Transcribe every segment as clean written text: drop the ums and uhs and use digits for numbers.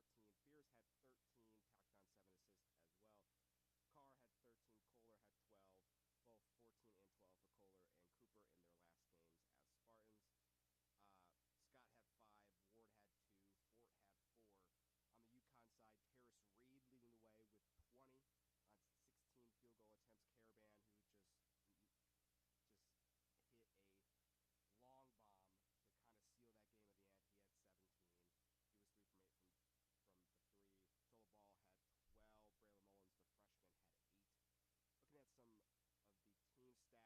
14. Beers had 13, tacked on 7 assists as well. Carr had 13, Kohler had 12, both 14 and 12 for Kohler and Cooper in their last games as Spartans. Scott had 5, Ward had 2, Fort had 4. On the UConn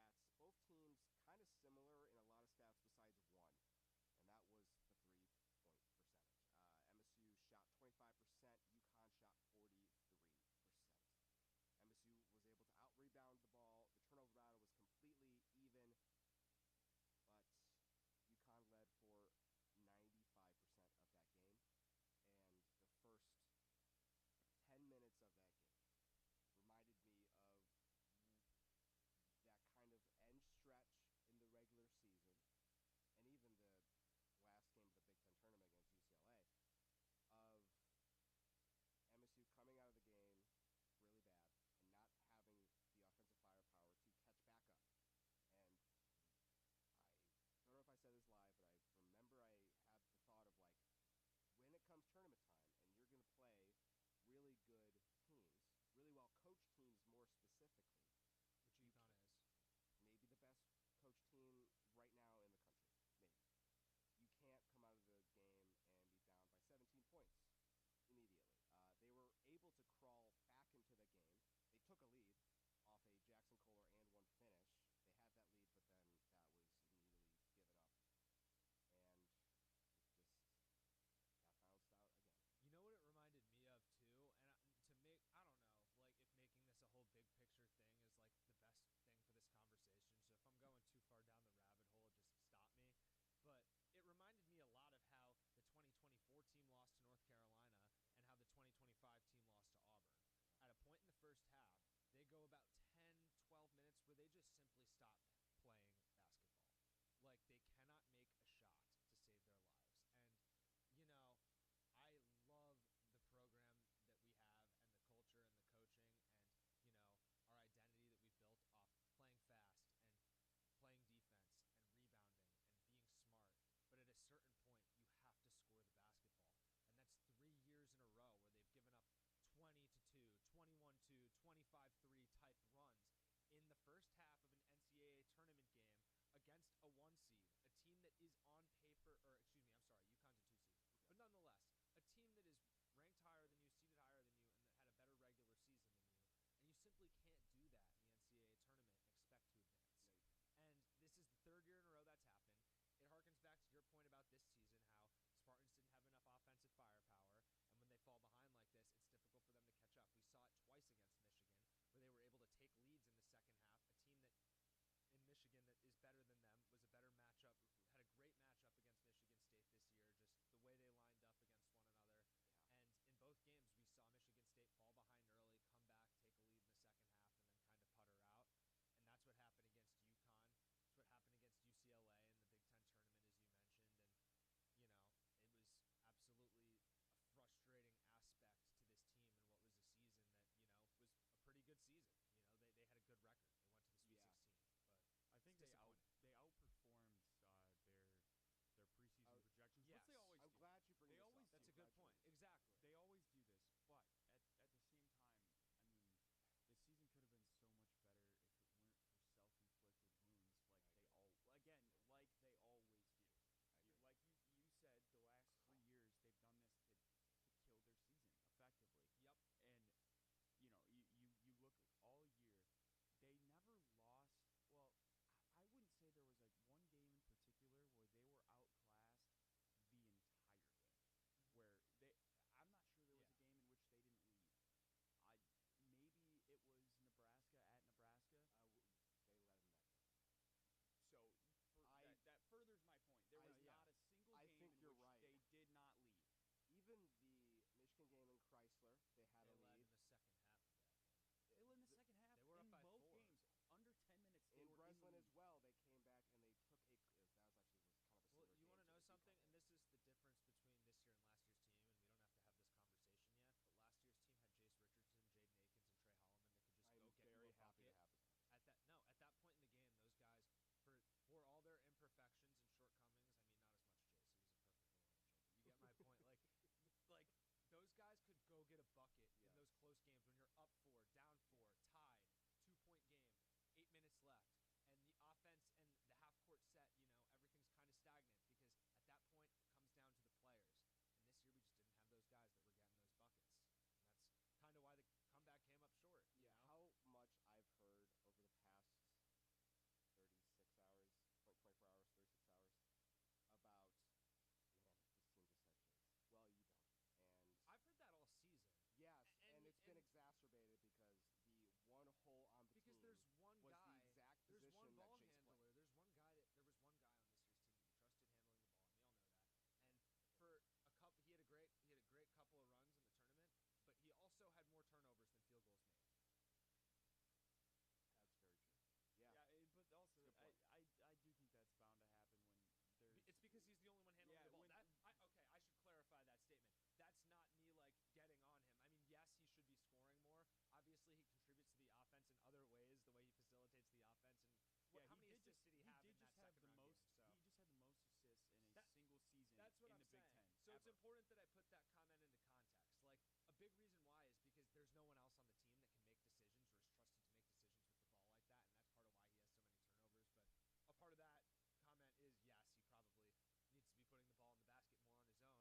side, Terrace Reed leading the way with 20 on 16 field goal attempts. Caravan, who just hit a long bomb to kind of seal that game at the end. He had 17. He was 3 from 8 from the 3. Total Ball had 12. Braylon Mullins, the freshman, had 8. Looking at some of the team stats, both teams kind of similar in a lot of stats besides one, and that was the 3-point percentage. MSU shot 25%, UConn shot 43%. MSU was able to out-rebound the ball. The turnover battle was completely even, but UConn led for 95% of that game, and the first 10 minutes of that game reminded me of that kind of end stretch in the regular season, and even the last game of the Big Ten tournament against UCLA, of MSU coming out of the game really bad and not having the offensive firepower to catch back up. And I don't know if I said this live, but I remember I had the thought of, like, when it comes tournament time and you're going to play really good teams, really well-coached teams more specifically, Which UConn is. Maybe the best coached team right now in the country, maybe. You can't come out of the game and be down by 17 points immediately. They were able to crawl back into the game. They took a lead off a Jackson Kohler and one finish. They had that lead, but then that was immediately given up. And it just got bounced out again. You know what it reminded me of too, and I don't know, like if making this a whole big picture City he have did in just that have the second round most. game. So He just had the most assists in a That- single season that's what in I'm the Big saying. Ten. So it's ever. important that I put that comment into context. Like, a big reason why is because there's no one else on the team that can make decisions or is trusted to make decisions with the ball like that, and that's part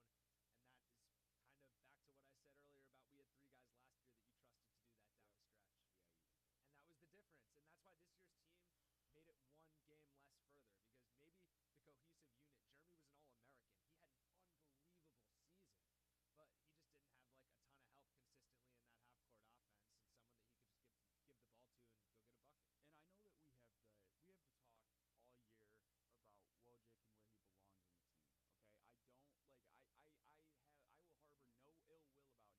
of why he has so many turnovers. But a part of that comment is, yes, he probably needs to be putting the ball in the basket more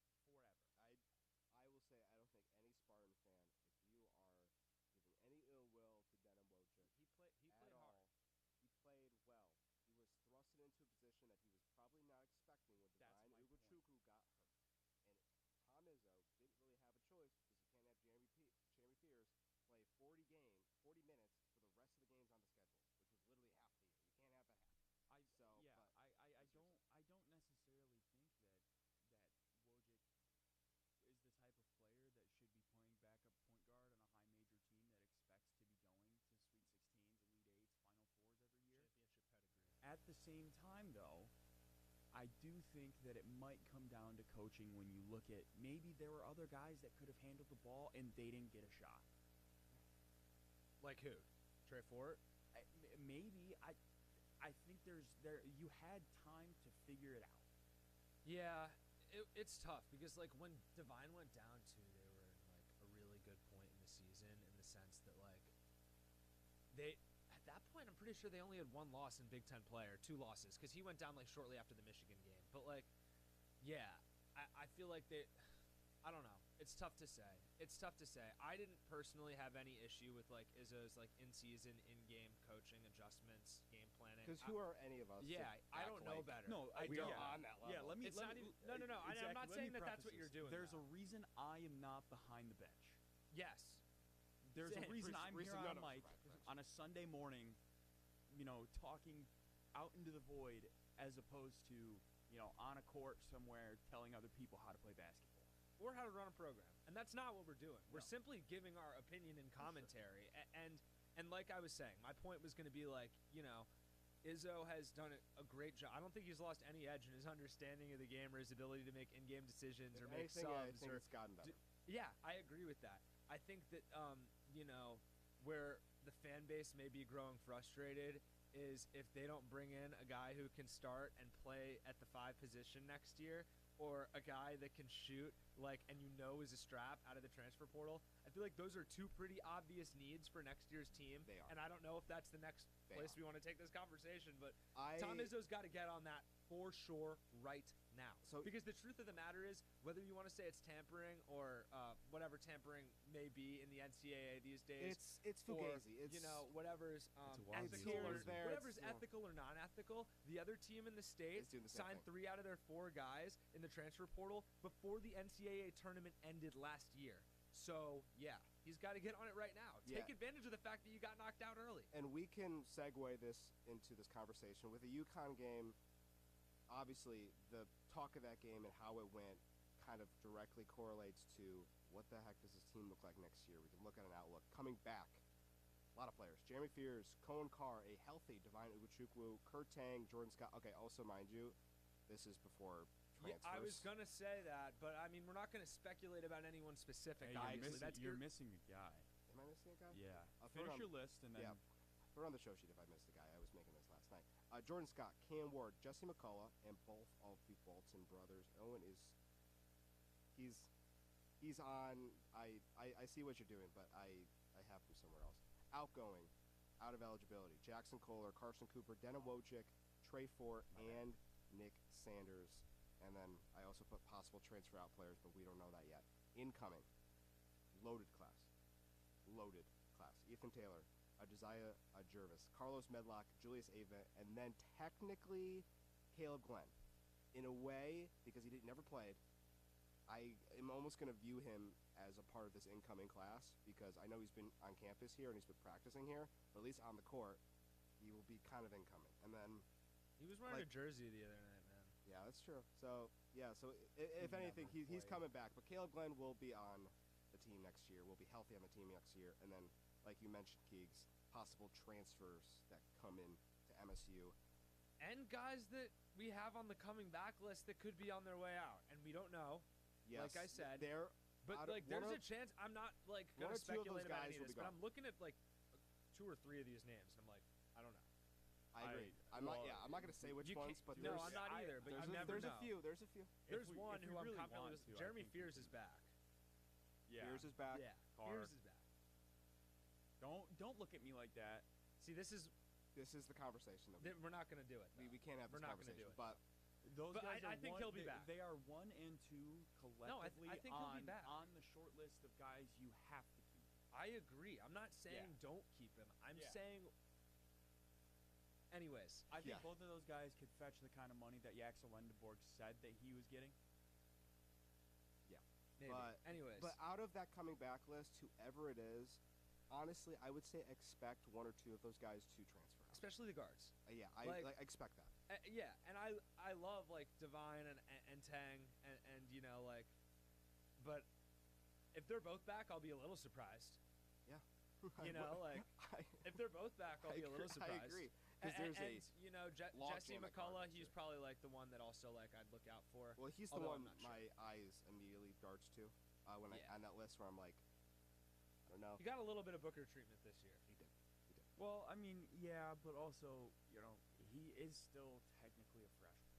on his own, and that is kind of back to what I said earlier about we had 3 guys last year that you trusted to do that down the stretch. Yeah, you did. And that was the difference. And that's why this year's team made it one game less further, because maybe the cohesive unit, Jeremy was an All-American. He had an unbelievable season, but he just didn't have like a ton of help consistently in that half-court offense and someone that he could just give the ball to and go get a bucket. And I know that we have the talk all year about Wojcik and where he belongs in the team. Okay, I don't like I will harbor no ill will about him forever. I will say I don't think any Spartan fan, if you are giving any ill will to Denim Wojcik, He played at hard. all, he played well. He was thrusted into a position that he was probably not expecting when That's Divine my point. Ugochukwu got hurt. And Tom Izzo didn't really have a choice because you can't have Jeremy Fears play 40 minutes for the rest of the games on the schedule, which was literally half the year. You can't have that happen. I But don't necessarily think that Wojcik is the type of player that should be playing backup point guard on a high major team that expects to be going to Sweet 16s, Elite 8s, Final Fours every year. Championship pedigree. At the same time, though, I do think that it might come down to coaching when you look at maybe there were other guys that could have handled the ball and they didn't get a shot. Like who? Trey Fort? Maybe. I think you had time to figure it out. Yeah, it's tough because like when Divine went down too, they were in like a really good point in the season in the sense that like they at that point I'm pretty sure they only had 1 loss in Big Ten play or 2 losses because he went down like shortly after the Michigan game. But like, yeah, I feel like I don't know. It's tough to say. I didn't personally have any issue with like Izzo's like in-season, in-game coaching adjustments, game planning. because who are any of us? Yeah, I don't know better. No, We are yeah. on that level. Yeah, let me. It's not even. No. Exactly. I'm not Let saying me that that's preface what you're this. doing. There's though. a reason I am not behind the bench. Yes. There's a Same. reason Reese- I'm Reese here and on none of us mic are behind the bench. on a Sunday morning, talking out into the void as opposed to, on a court somewhere telling other people how to play basketball. Or how to run a program. And that's not what we're doing. We're No. simply giving our opinion and commentary. And like I was saying, my point was going to be like, Izzo has done a great job. I don't think he's lost any edge in his understanding of the game or his ability to make in-game decisions or make anything, subs. I think or it's gotten better. Yeah, I agree with that. I think that, where the fan base may be growing frustrated is if they don't bring in a guy who can start and play at the 5 position next year, or a guy that can shoot, is a strap out of the transfer portal. I feel like those are 2 pretty obvious needs for next year's team. They are. And I don't know if that's the next They place are. we want to take this conversation, but I- Tom Izzo's got to get on that for sure right now. So- because the truth of the matter is, whether you want to say it's tampering or whatever tampering may be in the NCAA these days, It's fugazi. It's whatever's It's a wazi. ethical or It's there, whatever's it's, ethical or non-ethical. The other team in the state It's doing the same signed thing. 3 out of their 4 guys in the transfer portal before the NCAA tournament ended last year. So yeah, he's got to get on it right now. Take Yeah. advantage of the fact that you got knocked out early. And we can segue this into this conversation with the UConn game. Obviously, the talk of that game and how it went kind of directly correlates to what the heck does this team look like next year. We can look at an outlook. Coming back, a lot of players. Jeremy Fears, Cohen Carr, a healthy Divine Ugochukwu, Kurt Tang, Jordan Scott. Okay, also mind you, this is before Yeah, transfers. I was gonna say that, but I mean, we're not gonna speculate about anyone specific. Hey, obviously, you're missing a guy. Am I missing a guy? Yeah. I'll throw it Finish on- your list and then. Yeah. Put it on the show sheet if I missed a guy. I was making this last night. Jordan Scott, Cam Ward, Jesse McCullough, and both of the Bolton brothers. Owen is he's on. I see what you're doing, but I have him somewhere else. Outgoing, out of eligibility. Jackson Kohler, Carson Cooper, Denim Wojcik, Trey Fort, and Nick Sanders. And then I also put possible transfer out players, but we don't know that yet. Incoming, loaded class. Ethan Taylor, Josiah Jervis, Carlos Medlock, Julius Ava, and then technically Caleb Glenn. In a way, because he never played, I am almost going to view him as a part of this incoming class, because I know he's been on campus here and he's been practicing here, but at least on the court, he will be kind of incoming. And then, He was wearing a jersey the other night, man. yeah, that's true. So, yeah, so if anything, he's coming back. But Caleb Glenn will be on the team next year, will be healthy on the team next year. And then, like you mentioned, Keegs, possible transfers that come in to MSU. And guys that we have on the coming back list that could be on their way out, and we don't know. Yes, like I said, but out like of- there's one a chance. I'm not like one gonna or two of those speculate about guys any of will this, be but gone. I'm looking at like 2 or 3 of these names, and I'm like, I don't know. I agree. I'm not going to say which You ones, can't- but no, there's, I'm not either. But you never there's know. a few. There's a few. There's If we- one if who we I'm really confident want with. to, I Jeremy think we Fears can- is back. Yeah. Fears is back. Yeah, Carr. Fears is back. Don't look at me like that. See, this is This is the conversation that we're not gonna do it. we can't have We're this not gonna conversation. do it. But Those But guys I are think one, he'll be they, back. They are 1 and 2 collectively I think he'll be back. on the short list of guys you have to keep. I agree. I'm not saying Yeah. don't keep him. I'm Yeah. saying. Anyways, I think Yeah. both of those guys could fetch the kind of money that Yaxel Lendeborg said that he was getting. maybe. But- Anyways, But out of that coming back list, whoever it is, honestly, I would say expect 1 or 2 of those guys to transfer out. especially the guards. Yeah, I like- expect that. Yeah, and I love like Divine and Tang and you know like, but if they're both back, I'll be a little surprised. You know, like if they're both back, I'll be a little surprised. I agree. Because there's and you know, log Jesse jam at guard McCullough, next he's year. probably like the one that also like I'd look out for. Well, he's the Although one I'm not sure. my eyes immediately darts to when Yeah. on that list where I'm like, I don't know. He got a little bit of Booker treatment this year. He did. Well, I mean, yeah, but also, he is still technically a freshman.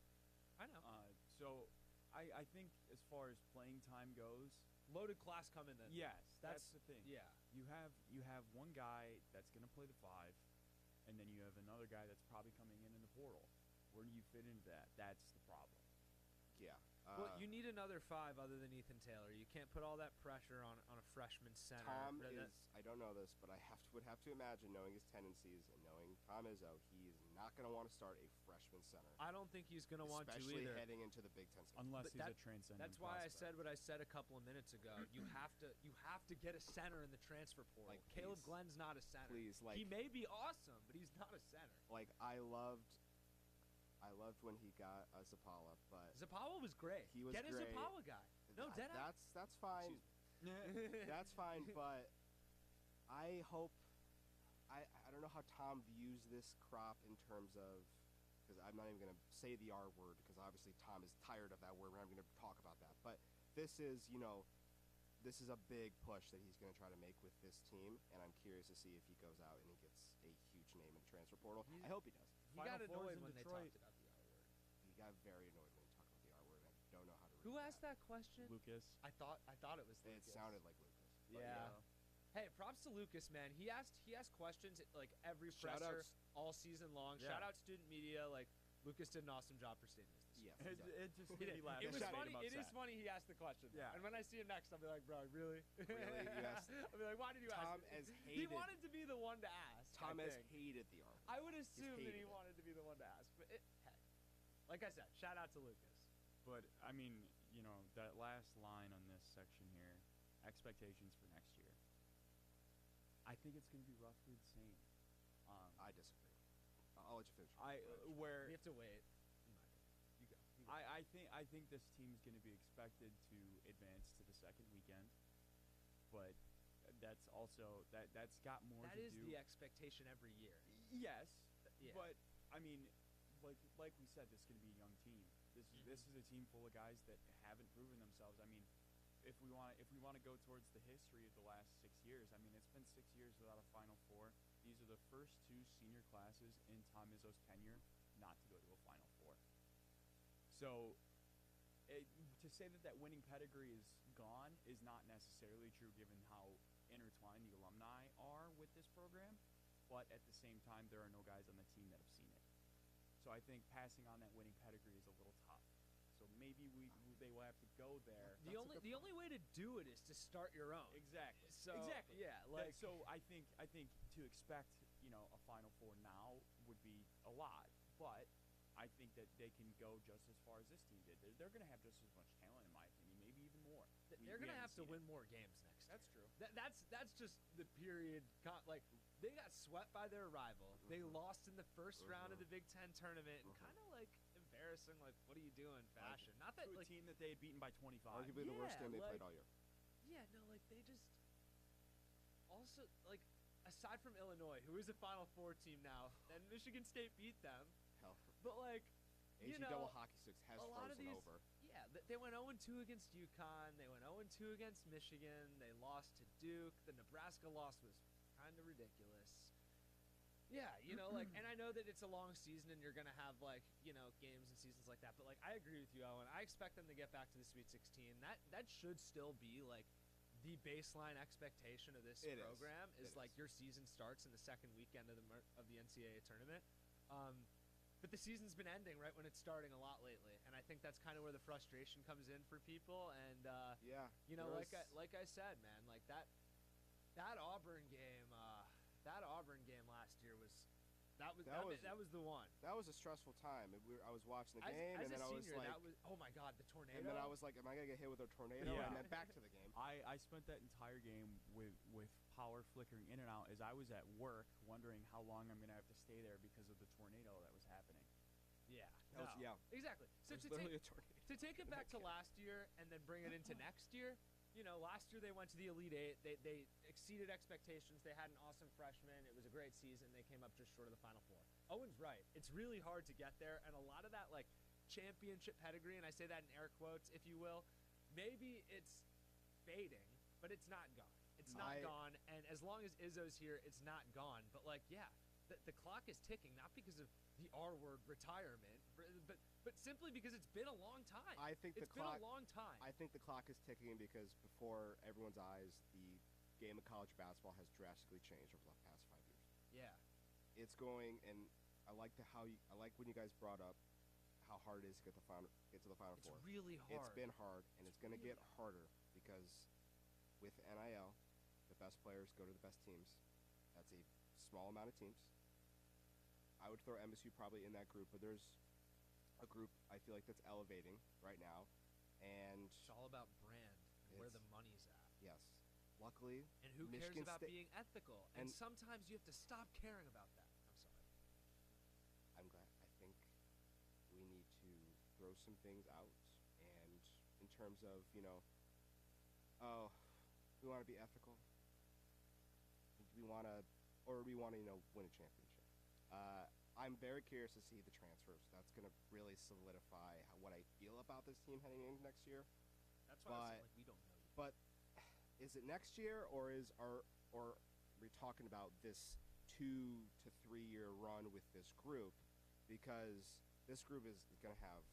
I know. So I think as far as playing time goes, Loaded class coming then. yes, that's the thing. Yeah. You have one guy that's going to play the 5, and then you have another guy that's probably coming in the portal. Where do you fit into that? That's the problem. Yeah. Well, you need another 5 other than Ethan Taylor. You can't put all that pressure on a freshman center. Tom That- is. I don't know this, but I would have to imagine, knowing his tendencies and knowing Tom Izzo, he is not going to want to start a freshman center. I don't think he's going to want to especially either. heading into the Big Ten schedule. Unless But he's a transcendent That's why I prospect. said what I said a couple of minutes ago. You have to get a center in the transfer portal. Like, Caleb please. Glenn's not a center. Please, like, he may be awesome, but he's not a center. like I loved when he got Zapala, but Zapala was great. He was Get great. a Zapala guy. No, dead that's fine. That's fine, but I hope I don't know how Tom views this crop in terms of, because I'm not even going to say the R word because obviously Tom is tired of that word and I'm going to talk about that. But this is a big push that he's going to try to make with this team, and I'm curious to see if he goes out and he gets a huge name in the transfer portal. I hope he does. He Final got Fours annoyed in when they Detroit. talked about the R word. He got very annoyed when he talked about the R word. I don't know how to read Who asked that question? Lucas. I thought it was It Lucas. sounded like Lucas. but Yeah. Hey, props to Lucas, man. He asked questions at, like every Shout presser outs. all season long. Yeah. Shout out student media. Like Lucas did an awesome job for St. Louis this year. Yes, he did. It just He made did. me laugh. It was Made funny. him It is upset. funny he asked the question. Yeah. And when I see him next, I'll be like, bro, really? Really? You asked- I'll be like, why did you Tom ask? has He hated. wanted to be the one to ask. Tom I has think. hated the R. I would assume that hated he it. wanted to be the one to ask. But hey, like I said, shout out to Lucas. But I mean, that last line on this section here, expectations for next year. I think it's going to be roughly the same. I disagree. I'll let you finish. Where We have to wait. In my opinion. You go. You go. I think this team is going to be expected to advance to the second weekend, but that's also that's got more That to is do. the expectation every year. Yes, Yeah. but I mean, like we said, this is going to be a young team. This is a team full of guys that haven't proven themselves. I mean, if we want to go towards the history of the last 6 years, I mean, it's been 6 years without a Final Four. These are the first 2 senior classes in Tom Izzo's tenure not to go to a Final Four. So, to say that winning pedigree is gone is not necessarily true, given how intertwined the alumni are with this program. But at the same time, there are no guys on the team that have seen it. So I think passing on that winning pedigree is a little tough. So maybe they will have to go there. The only way to do it is to start your own. Exactly. So exactly. yeah, like So I think to expect a Final Four now would be a lot, but I think that they can go just as far as this team did. They're going to have just as much talent, in my opinion, maybe even more. they're going to have to haven't seen win more games next year. That's true. That's just the period. Like, they got swept by their rival. They lost in the first round of the Big Ten tournament, and kind of like embarrassing. Like, what are you doing, fashion? Not that To a like team that they had beaten by 25. Arguably the worst game they like- played all year. yeah, no, like they just also like aside from Illinois, who is a Final Four team now, and Michigan State beat them, Hell, but like AG you know, double hockey sticks has a lot of frozen these, over. yeah, they went 0-2 against UConn. They went 0-2 against Michigan. They lost to Duke. The Nebraska loss was kind of ridiculous. Yeah, you know, like, and I know that it's a long season and you're going to have, like, you know, games and seasons like that. But, like, I agree with you, Owen. I expect them to get back to the Sweet 16. That should still be, like, the baseline expectation of this program is like your season starts in the second weekend of the NCAA tournament. But the season's been ending right when it's starting a lot lately, and I think that's kind of where the frustration comes in for people. And Yeah, you know, like I said, man, like that Auburn game last year was that was the one. That was a stressful time. I was watching the game, as and then a I was senior, like, that was, oh my god, the tornado. and then I was like, am I gonna get hit with a tornado? Yeah. And then back to the game. I spent that entire game with power flickering in and out as I was at work, wondering how long I'm going to have to stay there because of the tornado that was happening. Yeah, That was- yeah. exactly. So It was literally a tornado. to take it back to last year and then bring it into next year, you know, last year they went to the Elite Eight. They exceeded expectations. They had an awesome freshman. It was a great season. They came up just short of the Final Four. Owen's right. It's really hard to get there, and a lot of that, like, championship pedigree, and I say that in air quotes, if you will, maybe it's fading, but it's not gone. It's not gone, and as long as Izzo's here, it's not gone. But, like, yeah, the clock is ticking, not because of the R-word retirement, but simply because it's been a long time. I think it's been a long time. I think the clock is ticking because before everyone's eyes, the game of college basketball has drastically changed over the past 5 years. Yeah. It's going, and I like when you guys brought up how hard it is to get to the Final It's Four. really hard. It's been hard, and it's going to get harder because with NIL, the best players go to the best teams. That's a small amount of teams. I would throw MSU probably in that group, but there's a group I feel like that's elevating right now, and It's all about brand and where the money's at. yes, luckily, And who Michigan cares about Sta- being ethical? And and- sometimes you have to stop caring about that. I'm sorry. I'm glad. I think we need to throw some things out, and in terms of, you know, oh, we want to be ethical. We want to, you know, win a championship. I'm very curious to see the transfers. That's going to really solidify what I feel about this team heading into next year. That's why I was like, we don't know yet. But is it next year, or are we talking about this 2 to 3 year run with this group? Because this group is going to have,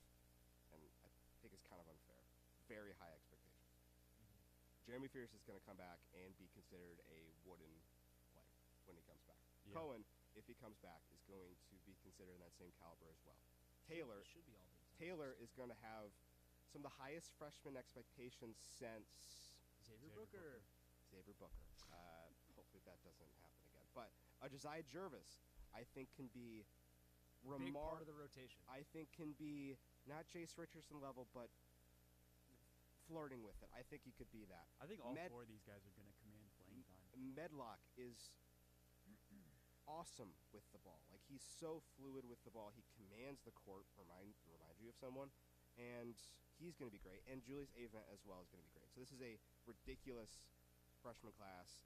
and I think it's kind of unfair, very high expectations. Jeremy Fierce is going to come back and be considered a wooden player when he comes back. Yeah. Cohen, if he comes back, is going to be considered in that same caliber as well. Taylor It should be all Big Ten. Taylor is going to have some of the highest freshman expectations since Xavier Booker. Xavier Booker. Hopefully that doesn't happen again. But Josiah Jervis, I think, can be Big part of the rotation. I think can be not Jace Richardson level, but flirting with it. I think he could be that. I think all 4 of these guys are going to command playing time. Medlock is awesome with the ball. Like, he's so fluid with the ball. He commands the court, remind you of someone, and he's going to be great. And Julius Avent as well is going to be great. So this is a ridiculous freshman class.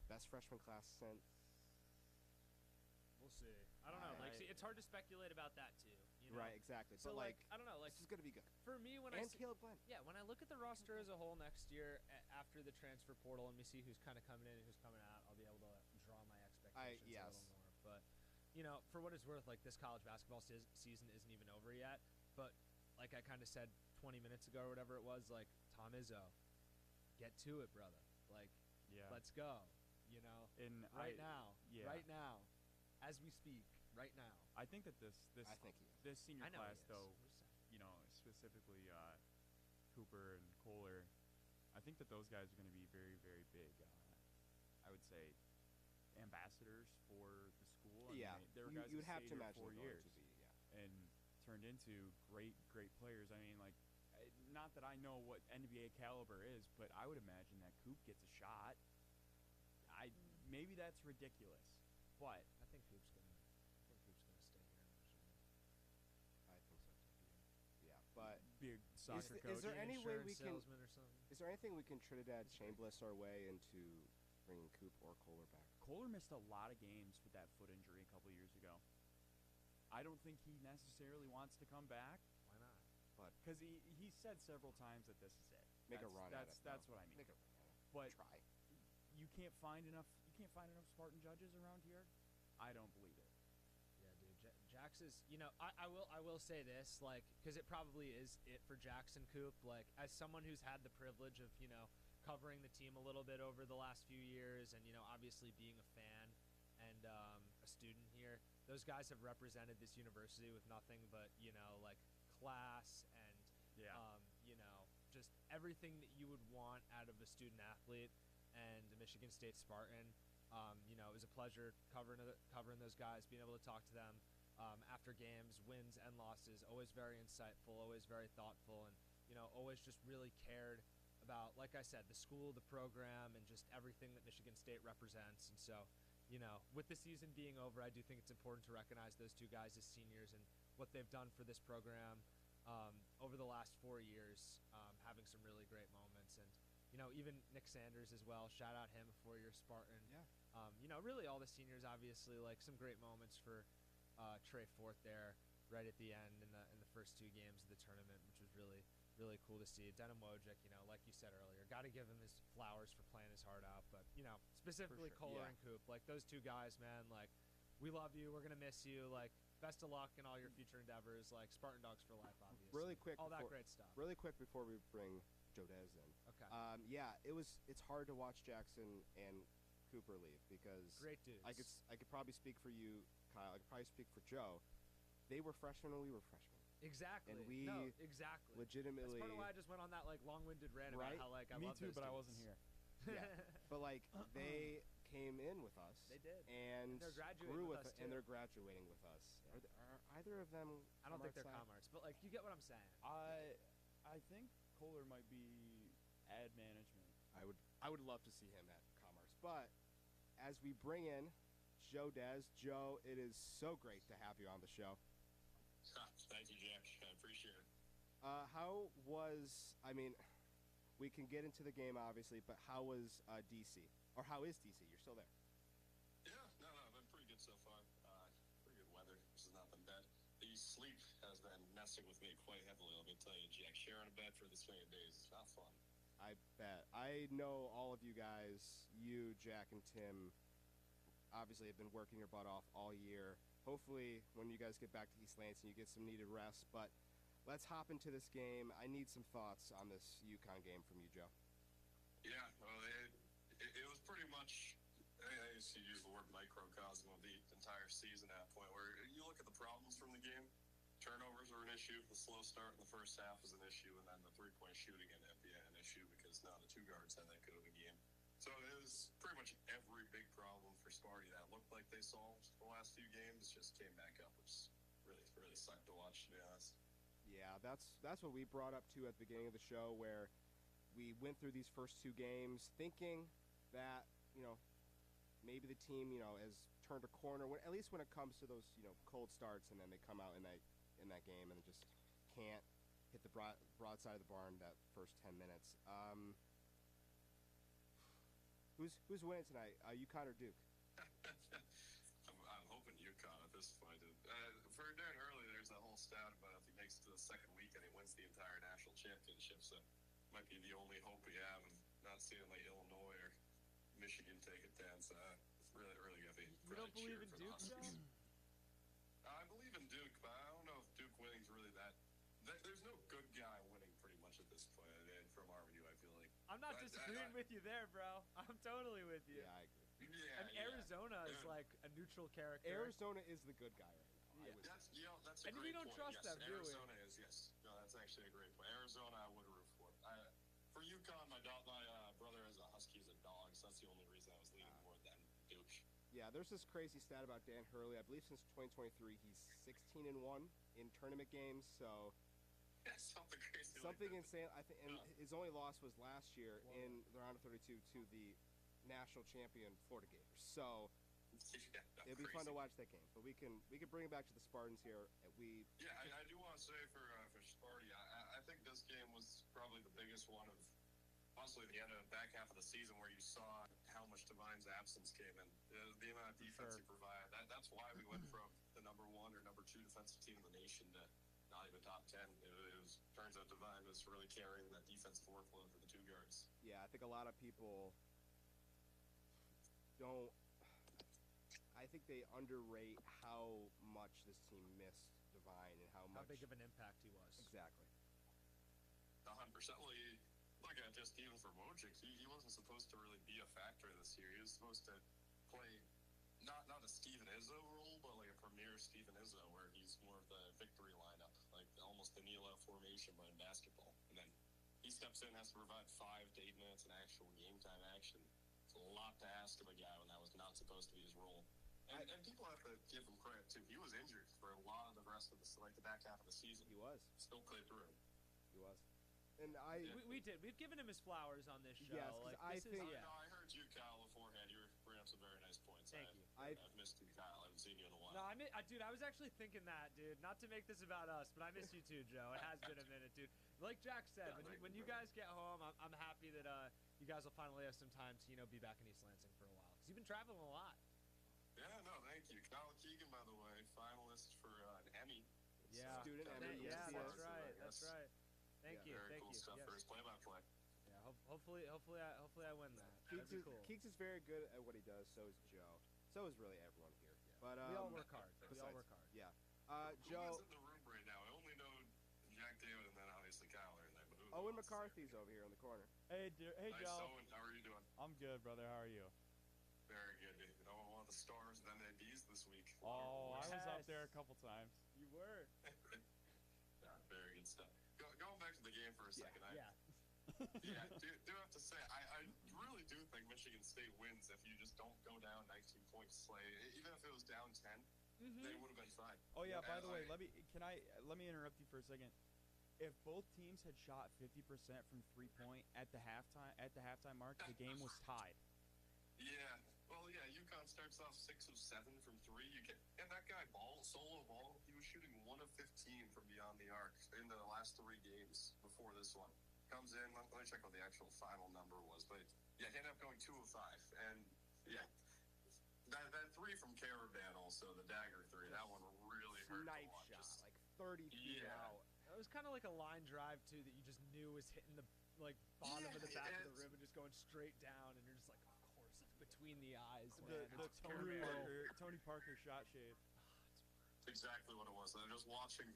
Best freshman class since. We'll see. I don't know. Like, see, it's hard to speculate about that too. You know? Right, exactly. So, but like, I don't know. Like, this is going to be good. for me, when And I Caleb Glenn. when I look at the roster as a whole next year after the transfer portal, and we see who's kind of coming in and who's coming out, I'll be able to draw my expectations a yes. little more. But you know, for what it's worth, like, this college basketball season isn't even over yet. But like I kind of said 20 minutes ago or whatever it was, like, Tom Izzo, get to it, brother. Like, Yeah. let's go. You know, And right yeah. now, as we speak, right now. I think that this I think he is. this senior I know class, he is. though, We're just saying. you know, specifically Cooper and Kohler, I think that those guys are going to be very, very big. I would say ambassadors for the school. I Yeah, mean, they were guys you'd that have to stayed here imagine 4 they're going years to be, yeah. and turned into great players. I mean, like, not that I know what NBA caliber is, but I would imagine that Coop gets a shot. Maybe that's ridiculous, but I think Coop's gonna stay here in Michigan. I think so too. Yeah, but be a soccer coach. is there any way we can? Salesman or something? Is there anything we can Trinidad Chambliss our way into bringing Coop or Kohler back? Kohler missed a lot of games with that foot injury a couple years ago. I don't think he necessarily wants to come back. Why not? But because he said several times that this is it. Make a run at it. That's what I mean. Make a run at it. But try. You can't find enough Spartan judges around here. I don't believe it. Yeah, dude. Jax is, I will say this, like, because it probably is it for Jackson Coop. Like, as someone who's had the privilege of, covering the team a little bit over the last few years, and obviously being a fan and a student here, those guys have represented this university with nothing but like class and just everything that you would want out of a student athlete and a Michigan State Spartan. It was a pleasure covering those guys, being able to talk to them after games, wins and losses. Always very insightful, always very thoughtful, and always just really cared about, like I said, the school, the program, and just everything that Michigan State represents. And so, with the season being over, I do think it's important to recognize those two guys as seniors and what they've done for this program over the last 4 years, having some really great moments. And even Nick Sanders as well. Shout out him, a 4-year Spartan. Yeah. Really all the seniors, obviously, like some great moments for Trey Forth there right at the end in the first 2 games of the tournament, which was really, really cool to see. Denim Wojcik, like you said earlier, got to give him his flowers for playing his heart out. But, specifically sure, Kohler yeah. and Coop, like those two guys, man, like we love you. We're going to miss you. Like, best of luck in all your future endeavors. Like, Spartan Dogs for life, obviously. Really quick. All that great stuff. Really quick before we bring Joe Dez in. Okay. It's hard to watch Jackson and Cooper leave because Great dudes. I could probably speak for you, Kyle. I could probably speak for Joe. They were freshmen when we were freshmen. Exactly. And we exactly. legitimately. That's part of why I just went on that like long-winded rant Right? about how like I Me love too, those but I dudes. wasn't here. Yeah, but like they came in with us. They did. And they're graduating grew with with us, and too. they're graduating with us. Yeah. Are either of them? I don't think they're Comart commerce, but like you get what I'm saying. I think Kohler might be ad management. I would love to see him at Commerce. But as we bring in Joe Dez, Joe, it is so great to have you on the show. Thank you, Jack. I appreciate it. We can get into the game, obviously, but how was DC? Or how is DC? You're still there. Yeah, no, been pretty good so far. Pretty good weather. This has not been bad. The sleep has been messing with me quite heavily, let me tell you, Jack. Sharing a bed for this many days is not fun. I bet. I know all of you guys, you, Jack, and Tim, obviously have been working your butt off all year. Hopefully, when you guys get back to East Lansing, you get some needed rest. But let's hop into this game. I need some thoughts on this UConn game from you, Joe. Yeah, well, it was pretty much, I used to use the word microcosm of the entire season at a point where you look at the problems from the game. Turnovers are an issue. The slow start in the first half is an issue, and then the three-point shooting at the end an issue because now the 2 guards had that good of a game. So it was pretty much every big problem for Sparty that looked like they solved the last few games just came back up, which is really, really sucked to watch, to be honest. Yeah, that's what we brought up, too, at the beginning of the show, where we went through these first 2 games thinking that, maybe the team, has turned a corner, at least when it comes to those, cold starts, and then they come out in that game and just can't hit the broadside of the barn that first 10 minutes. Who's winning tonight, UConn or Duke? I'm hoping UConn at this point. For Darren Hurley, there's that whole stat about if he makes it to the second week and he wins the entire national championship, so might be the only hope we have, and not seeing like Illinois or Michigan take it down. So it's really, really gonna be. You don't believe in Duke, Joe? I believe in Duke, but I don't know if Duke winning's really that. There's no good guy winning pretty much at this point from RMU. I feel like. I'm not disagreeing with you there, bro. I'm totally with you. Yeah, I agree. Yeah, And Arizona is like a neutral character. Arizona is the good guy right now. Yeah. That's a And great we don't point. trust yes, them, do we? Arizona is, yes. No, that's actually a great point. Arizona, I would root for. For UConn, my brother is a Husky as a dog, so that's the only reason I was leaning more than Duke. Yeah, there's this crazy stat about Dan Hurley. I believe since 2023, he's 16-1 in tournament games. So Yeah, something crazy. Something like that. insane. I think, and his only loss was last year in the round of 32 to the national champion Florida Gators. So Yeah, it'll be fun to crazy. watch that game. But we can bring it back to the Spartans here. Yeah, I do want to say for Sparty, I think this game was probably the biggest one of possibly the end of the back half of the season where you saw how much Divine's absence came in. The amount of defense he provided. That's why we went from the number 1 or number 2 defensive team in the nation to not even top 10. Turns out Divine was really carrying that defensive workload for the 2 guards. Yeah, I think a lot of people don't. I think they underrate how much this team missed Divine and how big of an impact he was. Exactly. 100%. Look at just even for Wojcik, he wasn't supposed to really be a factor this year. He was supposed to play not a Steven Izzo role, but like a premier Steven Izzo, where he's more of the victory lineup, like almost the kneel-out formation, but in basketball. And then he steps in, has to provide 5 to 8 minutes in actual game time action. It's a lot to ask of a guy when that was not supposed to be his role. And people have to give him credit too. He was injured for a lot of the rest of the back half of the season. He was. Still played through. He was. And we did. We've given him his flowers on this show. Yes, like, I this think. is, yeah. No, I heard you, Kyle, beforehand. You were bringing up some very nice points. Thank you. I've missed you, Kyle. I haven't seen you in a while. No, dude, I was actually thinking that, dude. Not to make this about us, but I miss you too, Joe. It has been a minute, dude. Like Jack said, when you guys get home, I'm happy that you guys will finally have some time to be back in East Lansing for a while, because you've been traveling a lot. Yeah, no, thank you. Kyle Keegan, by the way, finalist for an Emmy. Yeah. Student Emmy, Yeah, yes, that's yes. right. That's right. Thank you. Very Thank cool you. stuff Yes. for his play-by-play. Yeah. Hopefully I win that. That'd be cool. Keeks is very good at what he does. So is Joe. So is really everyone here. Yeah. But we all work hard. We all besides- work hard. Yeah. Who Joe. is in the room right now? I only know Jack David and then obviously Kyle are in there. But who Owen else is McCarthy's over here in the corner. Hey, Nice, Joe. Owen. How are you doing? I'm good, brother. How are you? Very good, dude. One of the stars of MABs this week. Oh, I was up Yes. there a couple times. You were. Yeah, very good stuff. Going back to the game for a second, Yeah. do have to say, I really do think Michigan State wins if you just don't go down 19 points. Even if it was down 10, they would have been fine. Oh yeah. By the way, I- let me interrupt you for a second. If both teams had shot 50% from 3-point at the halftime mark, the game was tied. Yeah. Well, yeah, UConn starts off 6 of 7 from 3. And that guy, solo ball, he was shooting 1 of 15 from beyond the arc in the last 3 games before this one. Comes in, let me check what the actual final number was. But, yeah, he ended up going 2 of 5. And, yeah, that 3 from Caravan also, the dagger 3, that one really hurt Nice to watch. shot, like 30 feet Yeah. out. It was kind of like a line drive too that you just knew was hitting the bottom of the back of the rim and just going straight down, and you're just like, of course, it's between the eyes, man. The It's Tony Parker shot shade. Exactly what it was. And just watching,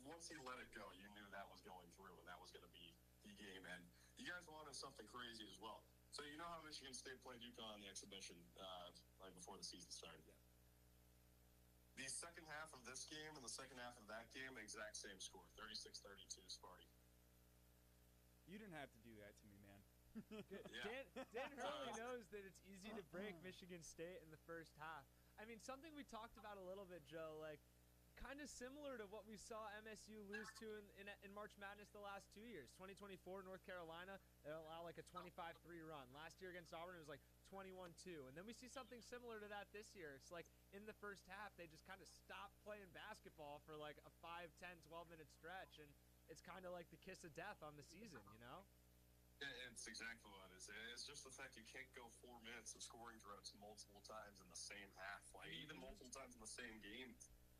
once he let it go, you knew that was going through, and that was going to be the game. And you guys wanted something crazy as well. So you know how Michigan State played UConn in the exhibition before the season started? Yeah. The second half of this game and the second half of that game, exact same score, 36-32 Sparty. You didn't have to do that to me, man. Good. Yeah. Dan Hurley knows that it's easy to break Michigan State in the first half. I mean, something we talked about a little bit, Joe, like kind of similar to what we saw MSU lose to in March Madness the last 2 years. 2024 North Carolina, they allow like a 25-3 run. Last year against Auburn, it was like 21-2. And then we see something similar to that this year. It's like in the first half, they just kind of stopped playing basketball for like a 5, 10, 12-minute stretch. And it's kind of like the kiss of death on the season, you know? It's exactly what it is. It's just the fact you can't go 4 minutes of scoring droughts multiple times in the same half. Like, even multiple times in the same game.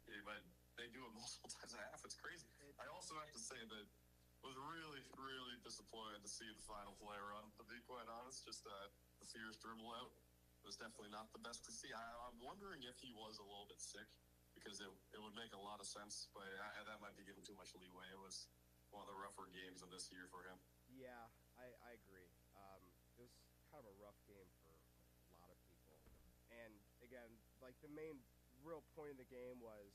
Yeah, but they do it multiple times a half. It's crazy. I also have to say that I was really, really disappointed to see the final play run, to be quite honest. Just the Fierce dribble out was definitely not the best to see. I'm wondering if he was a little bit sick, because it would make a lot of sense, but that might be giving too much leeway. It was one of the rougher games of this year for him. Yeah, I agree. It was kind of a rough game for a lot of people. And again, like the main real point of the game was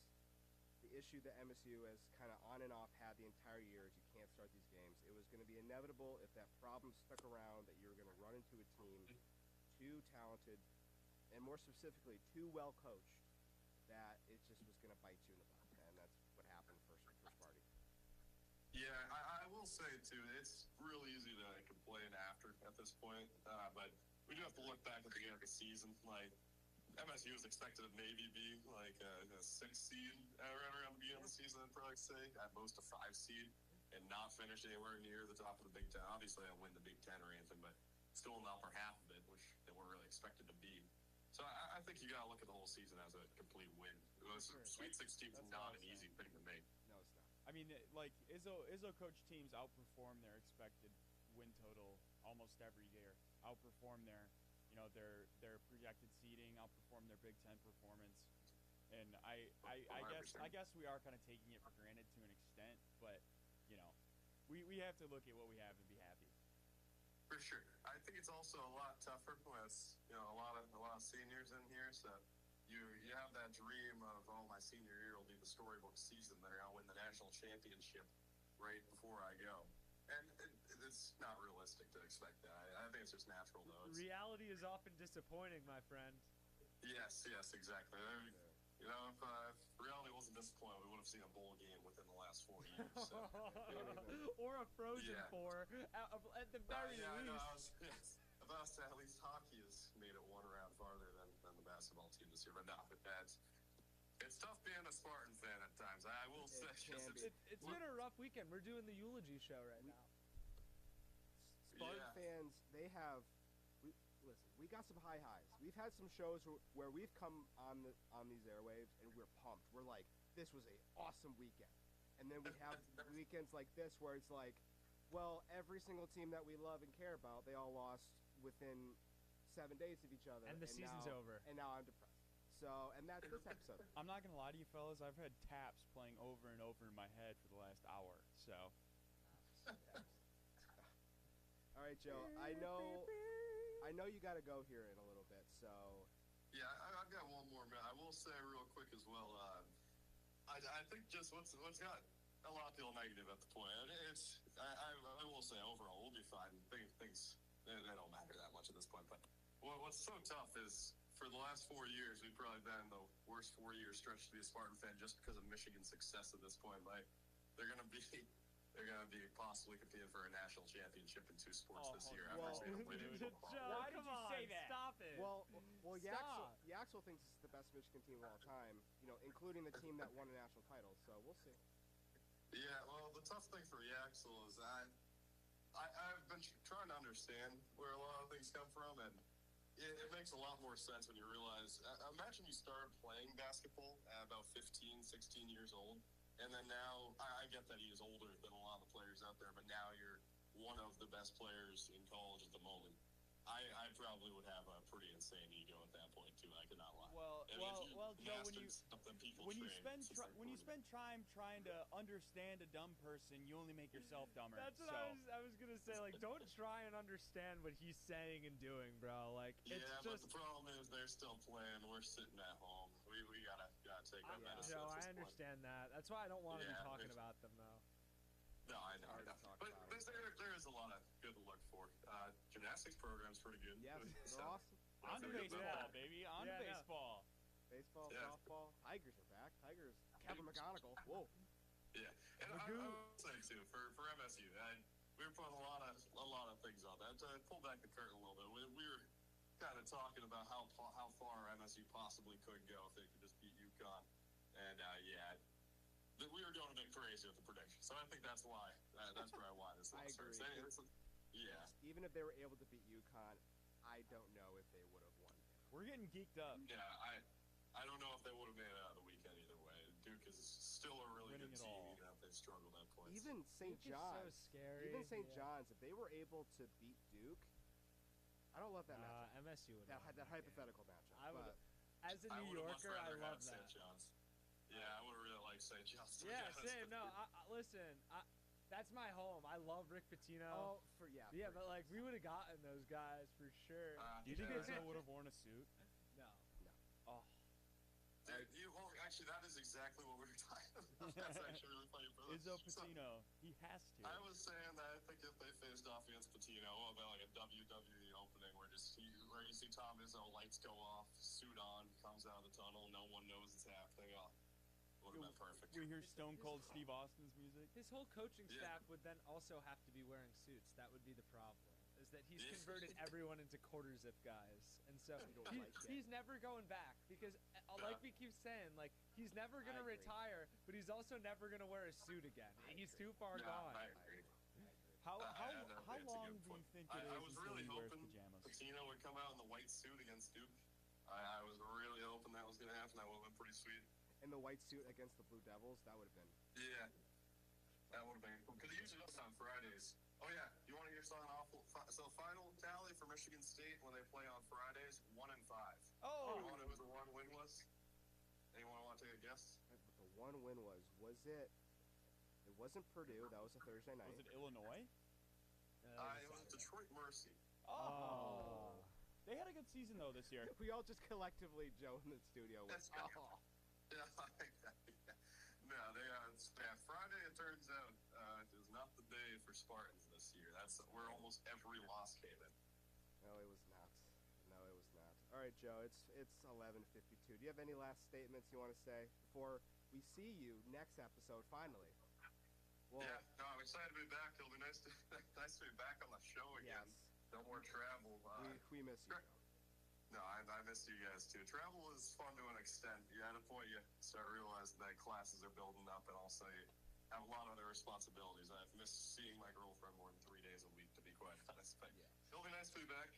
the issue that MSU has kind of on and off had the entire year is you can't start these games. It was going to be inevitable if that problem stuck around that you were going to run into a team too talented and more specifically too well coached that it just was going to bite you in the butt. And that's what happened for Sparty. Yeah, say too, it's real easy to complain after at this point, but we do have to look back at the beginning of the season. Like MSU was expected to maybe be like a 6 seed right around the beginning of the season. I'd probably say at most a 5 seed, and not finish anywhere near the top of the Big Ten. Obviously, I win the Big Ten or anything, but still in the upper half of it, which they weren't really expected to be. So I think you got to look at the whole season as a complete win. Sure. Sweet 16 is That's not what an I was easy thing to make. No, it's not. I mean, like Izzo coach teams outperform their expected win total almost every year. Outperform their projected seeding, outperform their Big Ten performance. And I guess we are kind of taking it for granted to an extent, but we have to look at what we have and be happy. For sure. I think it's also a lot tougher with a lot of seniors in here. So you have that dream of, oh, my senior year will be the storybook season. They're gonna win the national championship right before I go, and it's not realistic to expect that. I think it's just natural though. Reality is often disappointing, my friend. Yes, exactly. If reality wasn't disappointing, we would have seen a bowl game within the last 4 years. So. Or a Frozen Four, at the very I know. least. I've asked at least hockey has made it one round farther than the basketball team this year, but no, it's tough being a Spartan fan at times. I will say. It's been a rough weekend. We're doing the eulogy show right now. Spartan fans, listen, we got some high highs. We've had some shows where we've come on these airwaves and we're pumped. We're like, this was a awesome weekend. And then we have weekends like this where it's like, well, every single team that we love and care about, they all lost within 7 days of each other. And the season's over. And now I'm depressed. So, and that's this episode. I'm not gonna lie to you, fellas. I've had taps playing over and over in my head for the last hour. So. All right, Joe. I know you got to go here in a little bit. So. Yeah, I've got one more minute. I will say real quick as well. I think just what's got a lot of people negative at the point. I will say overall we'll be fine. Things they don't matter that much at this point. But what's so tough is for the last 4 years we've probably been the worst 4-year stretch to be a Spartan fan just because of Michigan's success at this point. Like they're gonna be possibly competing for a national championship in 2 sports this year. Why did you say that? Stop it. Well, Stop. Yaxel thinks it's the best Michigan team of all time, including the team that won a national title. So we'll see. Yeah, well, the tough thing for Yaxel is I've been trying to understand where a lot of things come from, and it makes a lot more sense when you realize. Imagine you started playing basketball at about 15, 16 years old, and then now I get that he is older than a lot of the players out there, but now you're one of the best players in college at the moment. I probably would have a pretty insane ego at that point too. I could not lie. Well, Joe, when you spend time trying to understand a dumb person, you only make yourself dumber. That's what I was gonna say. Like, don't try and understand what he's saying and doing, bro. Like, it's just. But the problem is they're still playing. We're sitting at home. We gotta take our medicine. Joe, at I this understand that. That's why I don't want to be talking about them though. No, I know. But there is a lot of good to look for. Gymnastics program's pretty good. Yes, they're awesome. On to baseball, baby. On to baseball. Baseball, softball. Tigers are back. Tigers. Kevin McGonigal. Whoa. Yeah, and I would say too for MSU, we were putting a lot of things on that. To pull back the curtain a little bit, we were kind of talking about how far MSU possibly could go if they could just beat UConn, and we were going a bit crazy with the prediction. So I think that's why. That's probably why this loss hurts. Even if they were able to beat UConn, I don't know if they would have won. We're getting geeked up. Yeah, I don't know if they would have made it out of the weekend either way. Duke is still a really good team, even if they struggled at points. Even St. John's. So scary. Even St. John's, if they were able to beat Duke, I don't love that matchup. MSU would that hypothetical matchup. I would. As a New Yorker, I love that. St. John's. Yeah, I would have really liked St. John's. Yeah, same. No, listen. That's my home. I love Rick Pitino. Yeah, but like we would have gotten those guys for sure. Do you think Izzo would have worn a suit? No. Oh. Actually, that is exactly what we were talking about. That's actually really funny. Izzo Pitino, he has to. I was saying that I think if they faced off against Pitino, about like a WWE opening where you see Tom Izzo, lights go off, suit on, comes out of the tunnel, no one knows it's happening. Oh, would have been perfect. We hear Stone Cold Steve Austin's music. His whole coaching Yeah. staff would then also have to be wearing suits. That would be the problem. Is that he's converted everyone into quarter zip guys, and so he's never going back because, like we keep saying, like he's never gonna retire, but he's also never gonna wear a suit again. He's too far gone. I agree. How That's a long good do you point. think it is I was until really he wears hoping pajamas? Patino would come out in the white suit against Duke. I was really hoping that was going to happen. That would have been pretty sweet. In the white suit against the Blue Devils, that would have been. Yeah, that would have been cool. Because he usually does on Fridays. Oh, yeah. You want to hear something awful? So, final tally for Michigan State when they play on Fridays 1-5. Oh! You want to know who the one win was? Anyone want to take a guess? What the one win was it? It wasn't Purdue. That was a Thursday night. Was it Illinois? It was Detroit Mercy. Oh. They had a good season, though, this year. We all just collectively, Joe, in the studio. That's Went, good. oh. Yeah, no, Friday, it turns out, is not the day for Spartans this year. That's where almost every loss came in. No, it was not. No, it was not. All right, Joe. It's 11:52. Do you have any last statements you want to say before we see you next episode? Finally. Well, Yeah, no, I'm excited to be back. It'll be nice to be back on the show again. yes. No more travel. We miss you. No, I miss you guys too. Travel is fun to an extent. At a point, you start realizing that classes are building up, and also you have a lot of other responsibilities. I've missed seeing my girlfriend more than 3 days a week, to be quite honest. But it'll be nice to be back.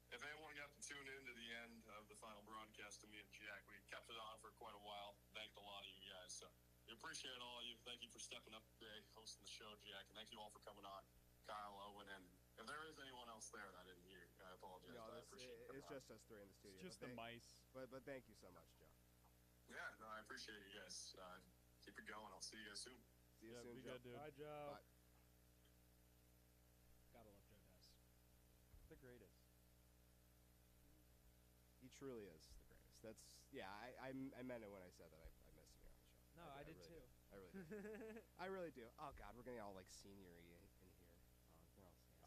If anyone got to tune in to the end of the final broadcast of me and Jack, we kept it on for quite a while. Thanked a lot of you guys. So we appreciate all of you. Thank you for stepping up today, hosting the show, Jack. And thank you all for coming on, Kyle, Owen, and if there is anyone else there that I didn't hear, I apologize. No, I appreciate it. it's just us three in the studio. It's just but the mice. But thank you so much, Joe. Yeah, no, I appreciate you guys. Keep it going. I'll see you guys soon. See you Yeah, soon, be Joe. good, dude. Bye, Joe. Bye. Gotta love Joe Dess. The greatest. He truly is the greatest. That's I meant it when I said that I miss him here on the show. No, I did really too. do. I really do. I really do. Oh God, we're getting all like seniory in here. We're all senior.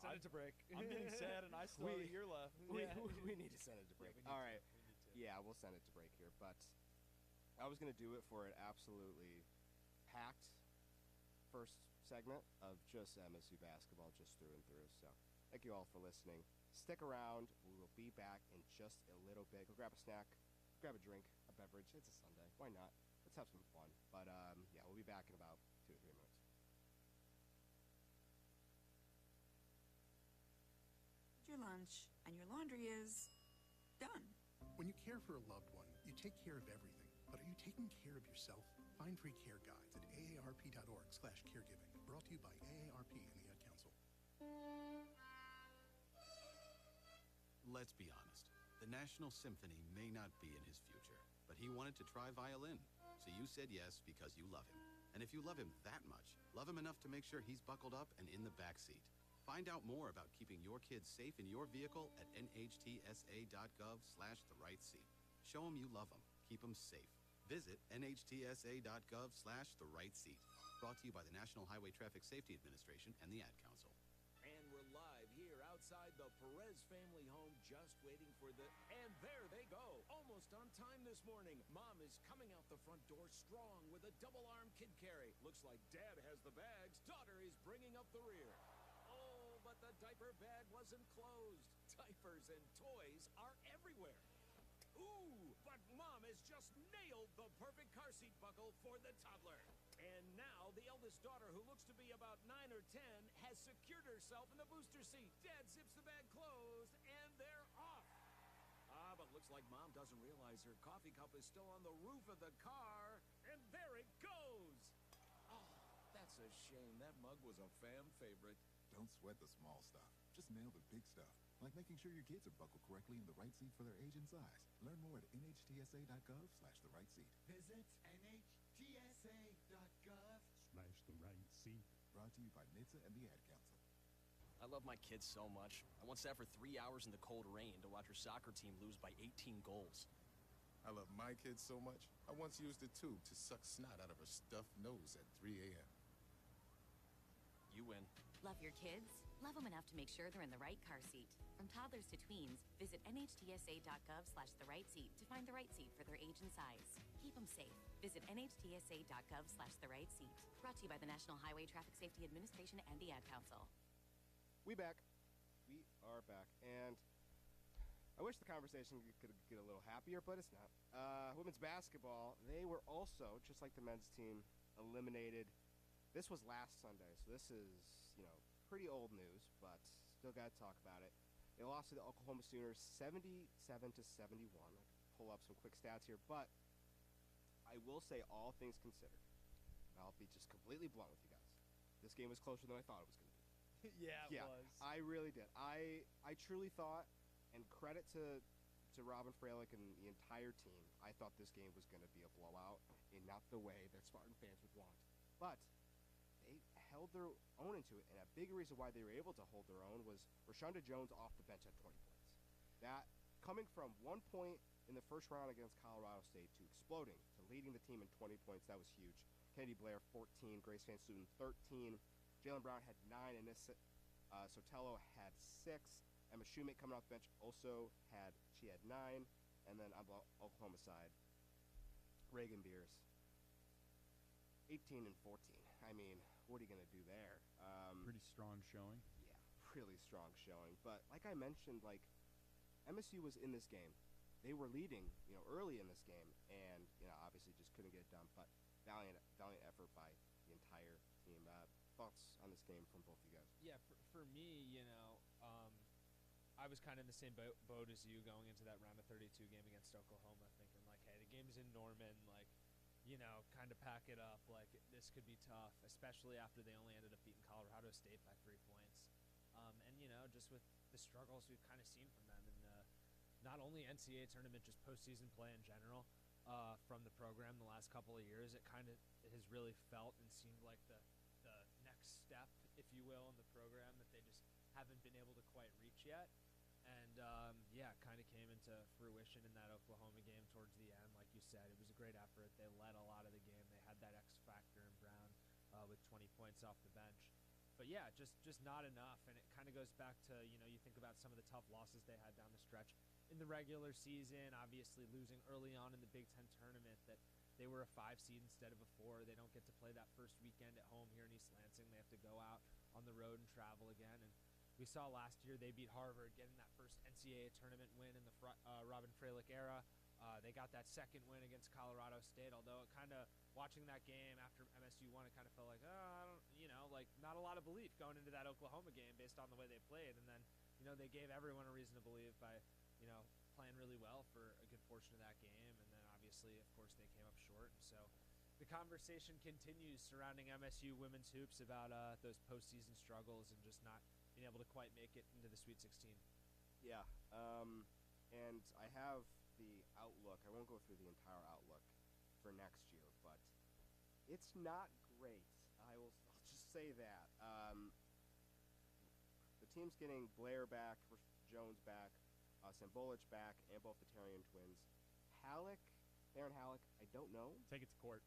Send it to break. I'm getting sad, and I still have a year left. We need to send it to break. we need All to. right. We need to. Yeah, we'll send it to break here. But I was gonna do it for an absolutely packed first segment of just MSU basketball, just through and through. So thank you all for listening. Stick around. We will be back in just a little bit. Go grab a snack, grab a drink, a beverage. It's a Sunday. Why not? Let's have some fun. But yeah, we'll be back in about 2 to 3 minutes. Your lunch and your laundry is done. When you care for a loved one, you take care of everything. But are you taking care of yourself? Find free care guides at aarp.org/caregiving. Brought to you by AARP and the Ad Council. Let's be honest. The National Symphony may not be in his future, but he wanted to try violin. So you said yes because you love him. And if you love him that much, love him enough to make sure he's buckled up and in the back seat. Find out more about keeping your kids safe in your vehicle at nhtsa.gov/the-right-seat. Show him you love him. Keep him safe. Visit nhtsa.gov/the-right-seat. Brought to you by the National Highway Traffic Safety Administration and the Ad Council. And we're live here outside the Perez family home, just waiting for the... And there they go, almost on time this morning. Mom is coming out the front door strong with a double-arm kid carry. Looks like Dad has the bags. Daughter is bringing up the rear. Oh, but the diaper bag wasn't closed. Diapers and toys are everywhere. Ooh, but Mom has just nailed the perfect car seat buckle for the toddler. And now the eldest daughter, who looks to be about 9 or 10, has secured herself in the booster seat. Dad zips the bag closed, and they're off. But looks like Mom doesn't realize her coffee cup is still on the roof of the car. And there it goes. Oh, that's a shame. That mug was a fan favorite. Don't sweat the small stuff. Just nail the big stuff. Like making sure your kids are buckled correctly in the right seat for their age and size. Learn more at nhtsa.gov/the-right-seat. Visit nhtsa.gov/the-right-seat. Brought to you by NHTSA and the Ad Council. I love my kids so much. I once sat for 3 hours in the cold rain to watch her soccer team lose by 18 goals. I love my kids so much, I once used a tube to suck snot out of her stuffed nose at 3 a.m. You win. Love your kids? Love them enough to make sure they're in the right car seat. From toddlers to tweens, visit nhtsa.gov/the right seat to find the right seat for their age and size. Keep them safe. Visit nhtsa.gov/the right seat. Brought to you by the National Highway Traffic Safety Administration and the Ad Council. We back. We are back. And I wish the conversation could get a little happier, but it's not. Women's basketball, they were also, just like the men's team, eliminated. This was last Sunday, so this is, pretty old news, but still got to talk about it. They lost to the Oklahoma Sooners 77-71. I can pull up some quick stats here, but I will say, all things considered, and I'll be just completely blunt with you guys, this game was closer than I thought it was going to be. Yeah, it was. I really did. I truly thought, and credit to Robin Fralick and the entire team, I thought this game was going to be a blowout, and not the way that Spartan fans would want. But they held their own into it, and a big reason why they were able to hold their own was Rashonda Jones off the bench at 20 points. That, coming from 1 point in the first round against Colorado State to exploding, to leading the team in 20 points, that was huge. Kennedy Blair, 14, Grace Van Sluten, 13. Jalen Brown had 9, and Sotelo had 6. Emma Shoemate coming off the bench she had 9. And then on the Oklahoma side, Reagan Beers, 18 and 14. I mean, what are you going to do there? Pretty strong showing. Yeah, really strong showing. But like I mentioned, MSU was in this game. They were leading, early in this game, and obviously just couldn't get it done. But valiant effort by the entire team. Thoughts on this game from both of you guys? Yeah, for me, I was kind of in the same boat as you going into that round of 32 game against Oklahoma, thinking hey, the game's in Norman, kind of pack it up. This could be tough, especially after they only ended up beating Colorado State by 3 points. Just with the struggles we've kind of seen from them in not only NCAA tournament, just postseason play in general from the program the last couple of years. It kind of has really felt and seemed like the next step, if you will, in the program that they just haven't been able to quite reach yet. And, it kind of came into fruition in that Oklahoma game towards the end. Like you said, it was a great effort. They led a lot of the game. They had that X factor in Brown with 20 points off the bench. But, yeah, just not enough. And it kind of goes back to, you think about some of the tough losses they had down the stretch in the regular season, obviously losing early on in the Big Ten tournament, that they were a 5 seed instead of a 4. They don't get to play that first weekend at home here in East Lansing. They have to go out on the road and travel again. And we saw last year they beat Harvard, getting that first NCAA tournament win in the Robin Fralick era. They got that second win against Colorado State, although it kind of, watching that game after MSU won, it kind of felt like, not a lot of belief going into that Oklahoma game based on the way they played. And then, they gave everyone a reason to believe by, playing really well for a good portion of that game. And then obviously, of course, they came up short. And so the conversation continues surrounding MSU women's hoops about those postseason struggles and just not being able to quite make it into the Sweet 16. Yeah, and I have the outlook. I won't go through the entire outlook for next year, but it's not great. I'll just say that. The team's getting Blair back, Jones back, Sambolich back, and both the Tarian twins. Aaron Halleck, I don't know. Take it to court.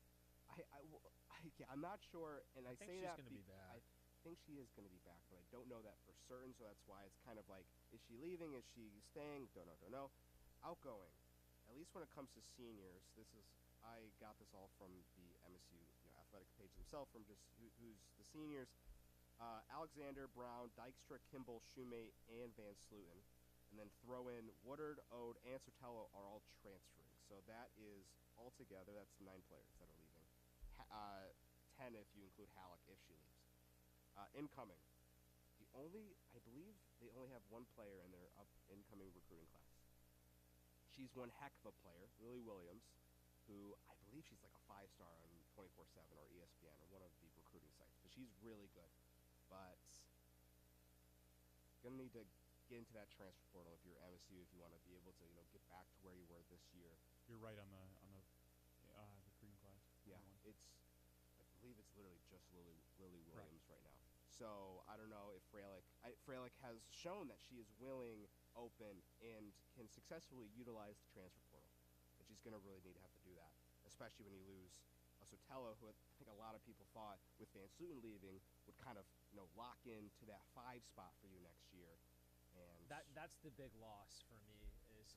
I'm not sure, and I say that she's going to be back. I think she is going to be back, but I don't know that for certain, so that's why it's kind of like, is she leaving? Is she staying? Don't know. Outgoing, at least when it comes to seniors, I got this all from the MSU athletic page themselves, from just who's the seniors. Alexander, Brown, Dykstra, Kimball, Shoemate, and Van Sluten. And then throw in Woodard, Ode, and Sotelo are all transferring. So that is, altogether, that's 9 players that are leaving. 10 if you include Halleck, if she leaves. Incoming. I believe they only have 1 player in their incoming recruiting class. She's one heck of a player, Lily Williams, who I believe she's like a 5-star on 24/7 or ESPN or one of the recruiting sites. But she's really good. But gonna need to get into that transfer portal if you're MSU, if you want to be able to get back to where you were this year. You're right on the recruiting class. Yeah, I believe it's literally just Lily Williams right now. So I don't know if Fralick has shown that she is willing, open, and can successfully utilize the transfer portal. But she's going to really need to have to do that, especially when you lose a Sotelo, who I think a lot of people thought with Van Sluten leaving would kind of lock into that 5 spot for you next year. And that's the big loss for me is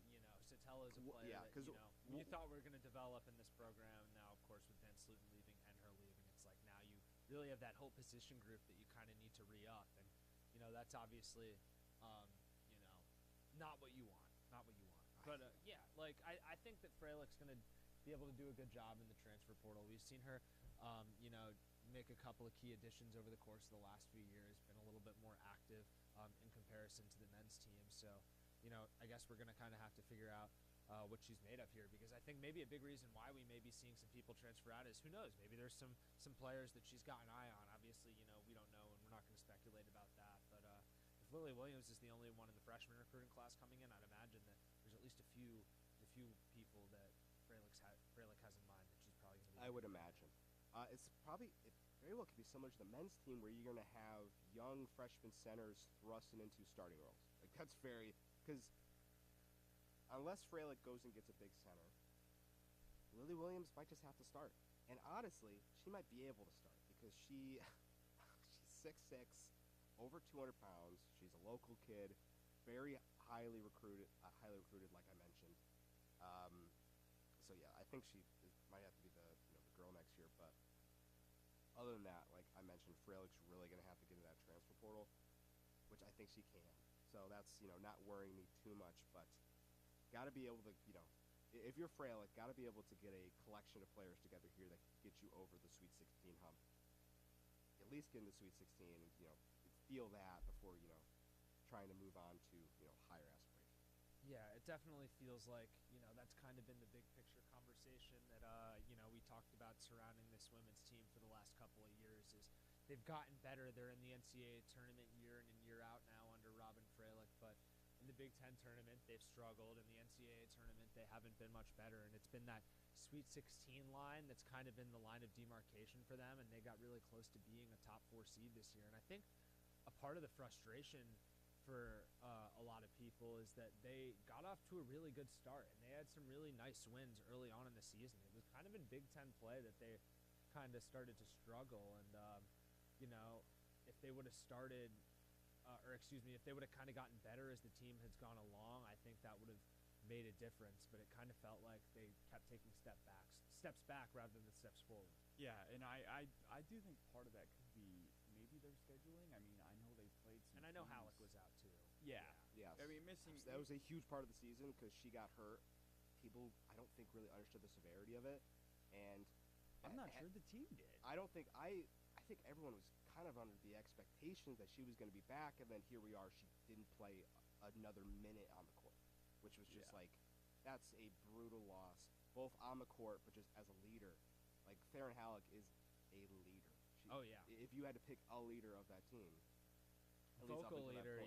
Sotelo is a player that you thought we were going to develop in this program. Now, of course, with Van Sluten leaving and her leaving, it's like now you really have that whole position group that you kind of need to re-up, and that's obviously not what you want. But I think that Freilich's going to be able to do a good job in the transfer portal. We've seen her, make a couple of key additions over the course of the last few years. Been a little bit more active in comparison to the men's team. So, I guess we're going to kind of have to figure out what she's made of here, because I think maybe a big reason why we may be seeing some people transfer out is, who knows, maybe there's some players that she's got an eye on. Obviously, we don't know, and we're not going to speculate about that. But if Lily Williams is the only one in the freshman recruiting class coming in, I'd imagine that there's at least a few people that Freilich has in mind that she's probably going to be. I would imagine. It very well could be similar to the men's team, where you're going to have young freshman centers thrusting into starting roles. That's because unless Freilich goes and gets a big center, Lily Williams might just have to start. And honestly, she might be able to start because she's 6'6", over 200 pounds. She's a local kid, very highly recruited, like I mentioned. So yeah, I think she might have to be the girl next year. But other than that, like I mentioned, Freilich's really going to have to get into that transfer portal, which I think she can. So that's not worrying me too much. But got to be able to if you're Freilich, got to be able to get a collection of players together here that can get you over the Sweet 16 hump. At least get in the Sweet 16 and feel that before trying to move on to higher aspirations. Yeah, it definitely feels like that's kind of been the big picture conversation that we talked about surrounding this women's team for the last couple of years. Is they've gotten better. They're in the NCAA tournament year in and year out now under Robin Freilich, but in the Big Ten tournament they've struggled. In the NCAA tournament they haven't been much better, and it's been that Sweet 16 line that's kind of been the line of demarcation for them, and they got really close to being a top 4 seed this year. And I think a part of the frustration for a lot of people is that they got off to a really good start, and they had some really nice wins early on in the season. It was kind of in Big Ten play that they kind of started to struggle, and if they would have started if they would have kind of gotten better as the team has gone along, I think that would have made a difference. But it kind of felt like they kept taking steps back rather than steps forward. Yeah, and I do think part of that could be maybe their scheduling. I mean, I know they played some. And I know Halleck was out too. Yeah. Yes. I mean, that was a huge part of the season because she got hurt. People, I don't think, really understood the severity of it, and I'm not sure the team did. I don't think I think everyone was kind of under the expectation that she was going to be back, and then here we are. She didn't play another minute on the court, which was just that's a brutal loss, both on the court but just as a leader. Like Theron Halleck is a leader. If you had to pick a leader of that team, vocal leader,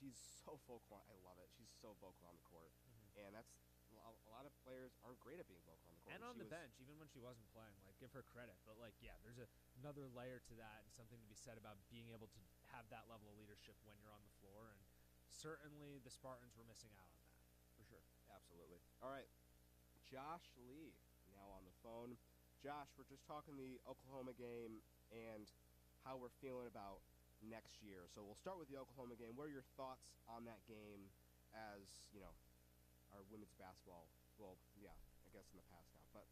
she's so vocal. I love it. She's so vocal on the court, and that's a lot of players aren't great at being vocal on the court. And on the bench, even when she wasn't playing, give her credit. But there's another layer to that, and something to be said about being able to have that level of leadership when you're on the floor. And certainly the Spartans were missing out on that, for sure. Absolutely. All right, Josh Lee now on the phone. Josh, we're just talking the Oklahoma game and how we're feeling about next year. So we'll start with the Oklahoma game. What are your thoughts on that game as, our women's basketball, I guess in the past now, but,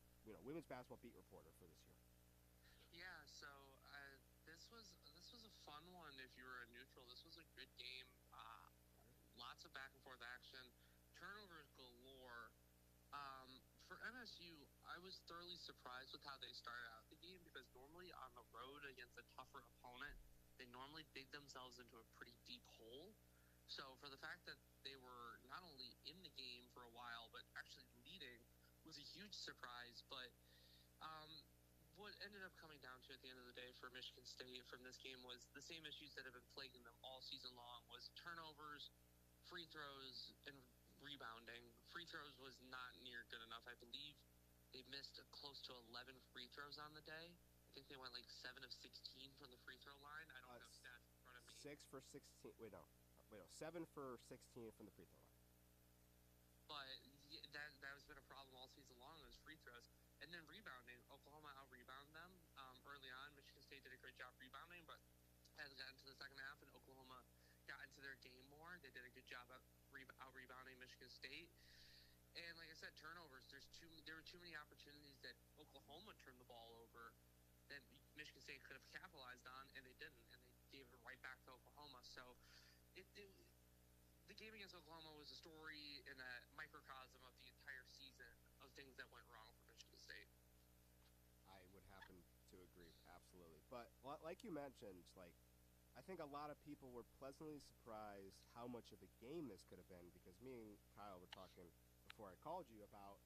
women's basketball beat reporter for this year? Yeah, so this was a fun one if you were a neutral. This was a good game. Lots of back and forth action. Turnovers galore. For MSU, I was thoroughly surprised with how they started out the game because normally on the road against a tougher opponent, they normally dig themselves into a pretty deep hole. So for the fact that they were not only in the game for a while, but actually leading was a huge surprise. But what ended up coming down to at the end of the day for Michigan State from this game was the same issues that have been plaguing them all season long, was turnovers, free throws, and rebounding. Free throws was not near good enough. I believe they missed close to 11 free throws on the day. I think they went 7 of 16 from the free throw line. I don't have stats in front of me. 6 for 16. Wait, no. 7 for 16 from the free throw line. But that has been a problem all season long, those free throws. And And then rebounding, Oklahoma out-rebounded them early on. Michigan State did a great job rebounding, but as it got into the second half and Oklahoma got into their game more, they did a good job out-rebounding Michigan State. And like I said, turnovers. There were too many opportunities that Oklahoma turned the ball over that Michigan State could have capitalized on, and they didn't, and they gave it right back to Oklahoma. So the game against Oklahoma was a story and a microcosm of the entire season of things that went wrong for Michigan State. I would happen to agree, absolutely. But like you mentioned, I think a lot of people were pleasantly surprised how much of a game this could have been, because me and Kyle were talking before I called you about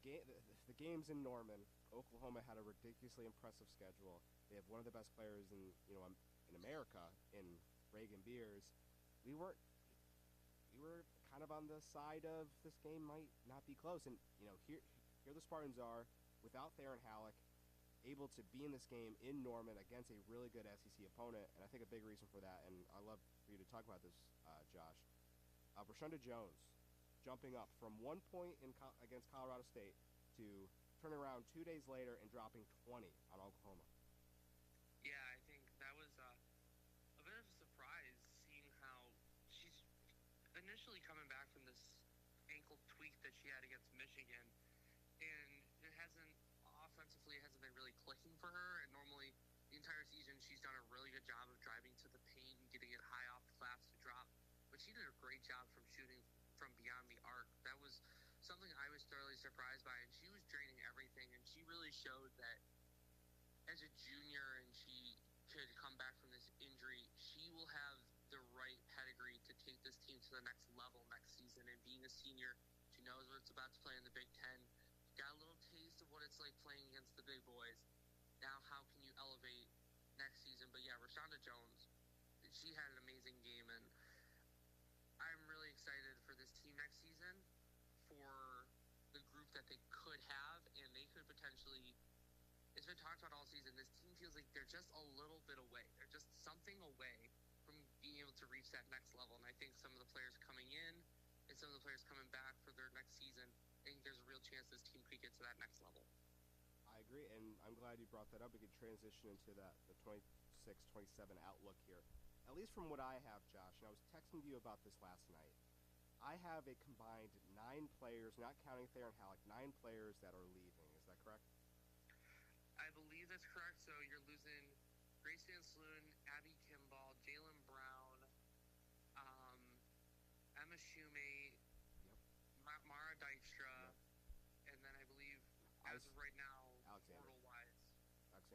the games in Norman. Oklahoma had a ridiculously impressive schedule. They have one of the best players in America in Reagan Beers. We were kind of on the side of this game might not be close, and here the Spartans are without Theron Halleck, able to be in this game in Norman against a really good SEC opponent. And I think a big reason for that, and I love for you to talk about this, Josh, Rashunda Jones jumping up from 1 point against Colorado State to turning around 2 days later and dropping 20 on Oklahoma. Yeah, I think that was a bit of a surprise, seeing how she's initially coming back from this ankle tweak that she had against Michigan, and it hasn't been really clicking for her. And normally the entire season she's done a really good job of driving to the paint and getting it high off the glass to drop, but she did a great job from shooting from beyond the arc. That was something I was thoroughly surprised by, and she was draining everything, and she really showed that as a junior, and she could come back from this injury, she will have the right pedigree to take this team to the next level next season. And being a senior, she knows what it's about to play in the Big Ten. Got a little taste of what it's like playing against the big boys. Now how can you elevate next season? But yeah, Rashunda Jones, she had an amazing game, and I'm really excited for this team next season, for the group that they could have, and they could potentially, it's been talked about all season, this team feels like they're just a little bit away. They're just something away from being able to reach that next level. And I think some of the players coming in and some of the players coming back for their next season, I think there's a real chance this team could get to that next level. I agree, and I'm glad you brought that up. We could transition into the 26-27 outlook here. At least from what I have, Josh, and I was texting you about this last night, I have a combined 9 players, not counting Theron Halleck, 9 players that are leaving. Is that correct? I believe that's correct. So you're losing Grace Van Sloon, Abby Kimball, Jalen Brown, Emma Shumate, Mara Dykstra, and then I believe, as of right now, portal-wise.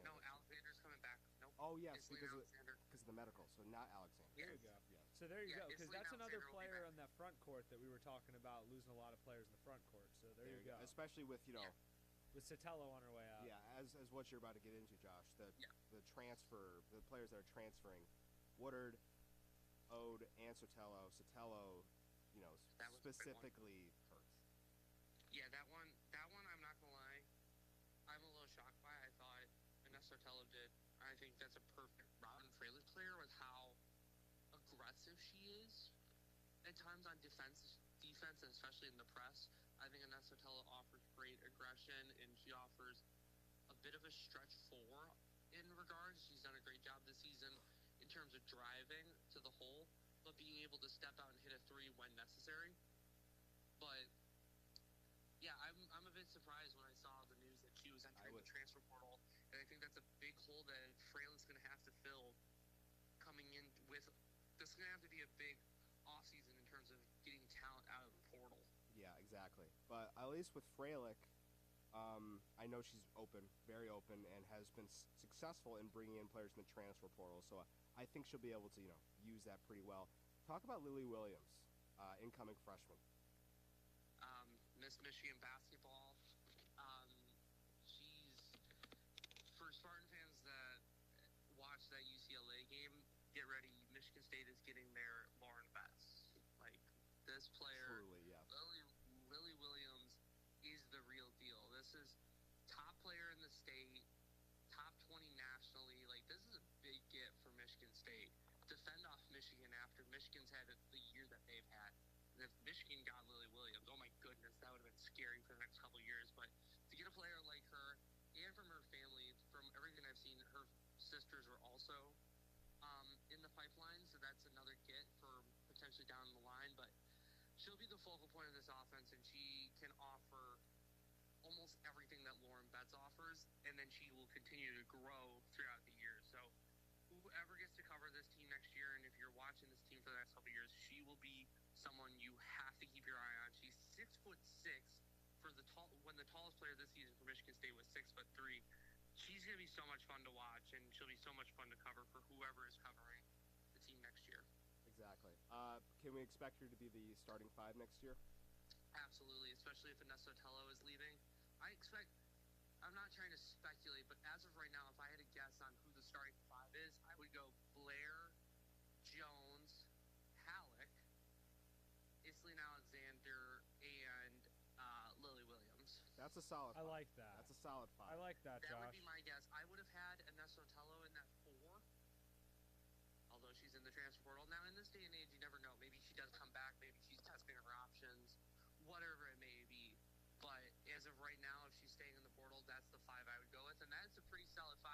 No, Alexander's coming back. Nope. Oh, yes, it's because of the medical, so not Alexander. There you go. So there you go, because that's another player on that front court that we were talking about, losing a lot of players in the front court. So there you go. Especially with, with Sotelo on her way out. Yeah, as what you're about to get into, Josh, the players that are transferring, Woodard, Ode, and Sotelo, specifically hurts. Yeah, that one, I'm not gonna lie, I'm a little shocked by. I thought Vanessa Sotelo did. I think that's a perfect Robin Fraley player with how aggressive she is at times on defense, and especially in the press. I think Vanessa Sotelo offers great aggression, and she offers a bit of a stretch 4 in regards. She's done a great job this season in terms of driving to the hole, but being able to step out and hit a 3 when necessary. But yeah, I'm a bit surprised when I saw the news that she was entering the transfer portal, and I think that's a big hole that Fraley's going to have to fill coming in with. This is going to have to be a big offseason in terms of getting talent out of the portal. Yeah, exactly. But at least with Freilich, I know she's open, very open, and has been successful in bringing in players in the transfer portal. So I think she'll be able to, use that pretty well. Talk about Lily Williams, incoming freshman. Miss Michigan basketball. She's, for Spartan fans that watch that UCLA game, get ready. Michigan State is getting their Lauren Betts. Like, this player, truly, yeah. Lily Williams is the real deal. This is top player in the state, top 20 nationally. Like, this is a big get for Michigan State. Defend off Michigan after Michigan's had the year that they've had. And if Michigan got Lily Williams, oh my goodness, that would have been scary for the next couple of years. But to get a player sisters are also in the pipeline, so that's another get for potentially down the line. But she'll be the focal point of this offense, and she can offer almost everything that Lauren Betts offers, and then she will continue to grow throughout the year. So whoever gets to cover this team next year, and if you're watching this team for the next couple of years, she will be someone you have to keep your eye on. She's 6'6" for when the tallest player this season for Michigan State was 6'3". She's gonna be so much fun to watch, and she'll be so much fun to cover for whoever is covering the team next year. Exactly. Can we expect her to be the starting five next year? Absolutely, especially if Vanessa Otello is leaving. I'm not trying to speculate, but as of right now, if I had to guess on who the starting five is, I would go Blair, Jones, Halleck, Iselin Alexander, and Lily Williams. That's a solid five. I like that. That's a solid five. I like that, That Josh. would be my guess. I would have had Vanessa Otello in that 4, although she's in the transfer portal. Now, in this day and age, you never know. Maybe she does come back. Maybe she's testing her options, whatever it may be. But as of right now, if she's staying in the portal, that's the 5 I would go with. And that's a pretty solid 5.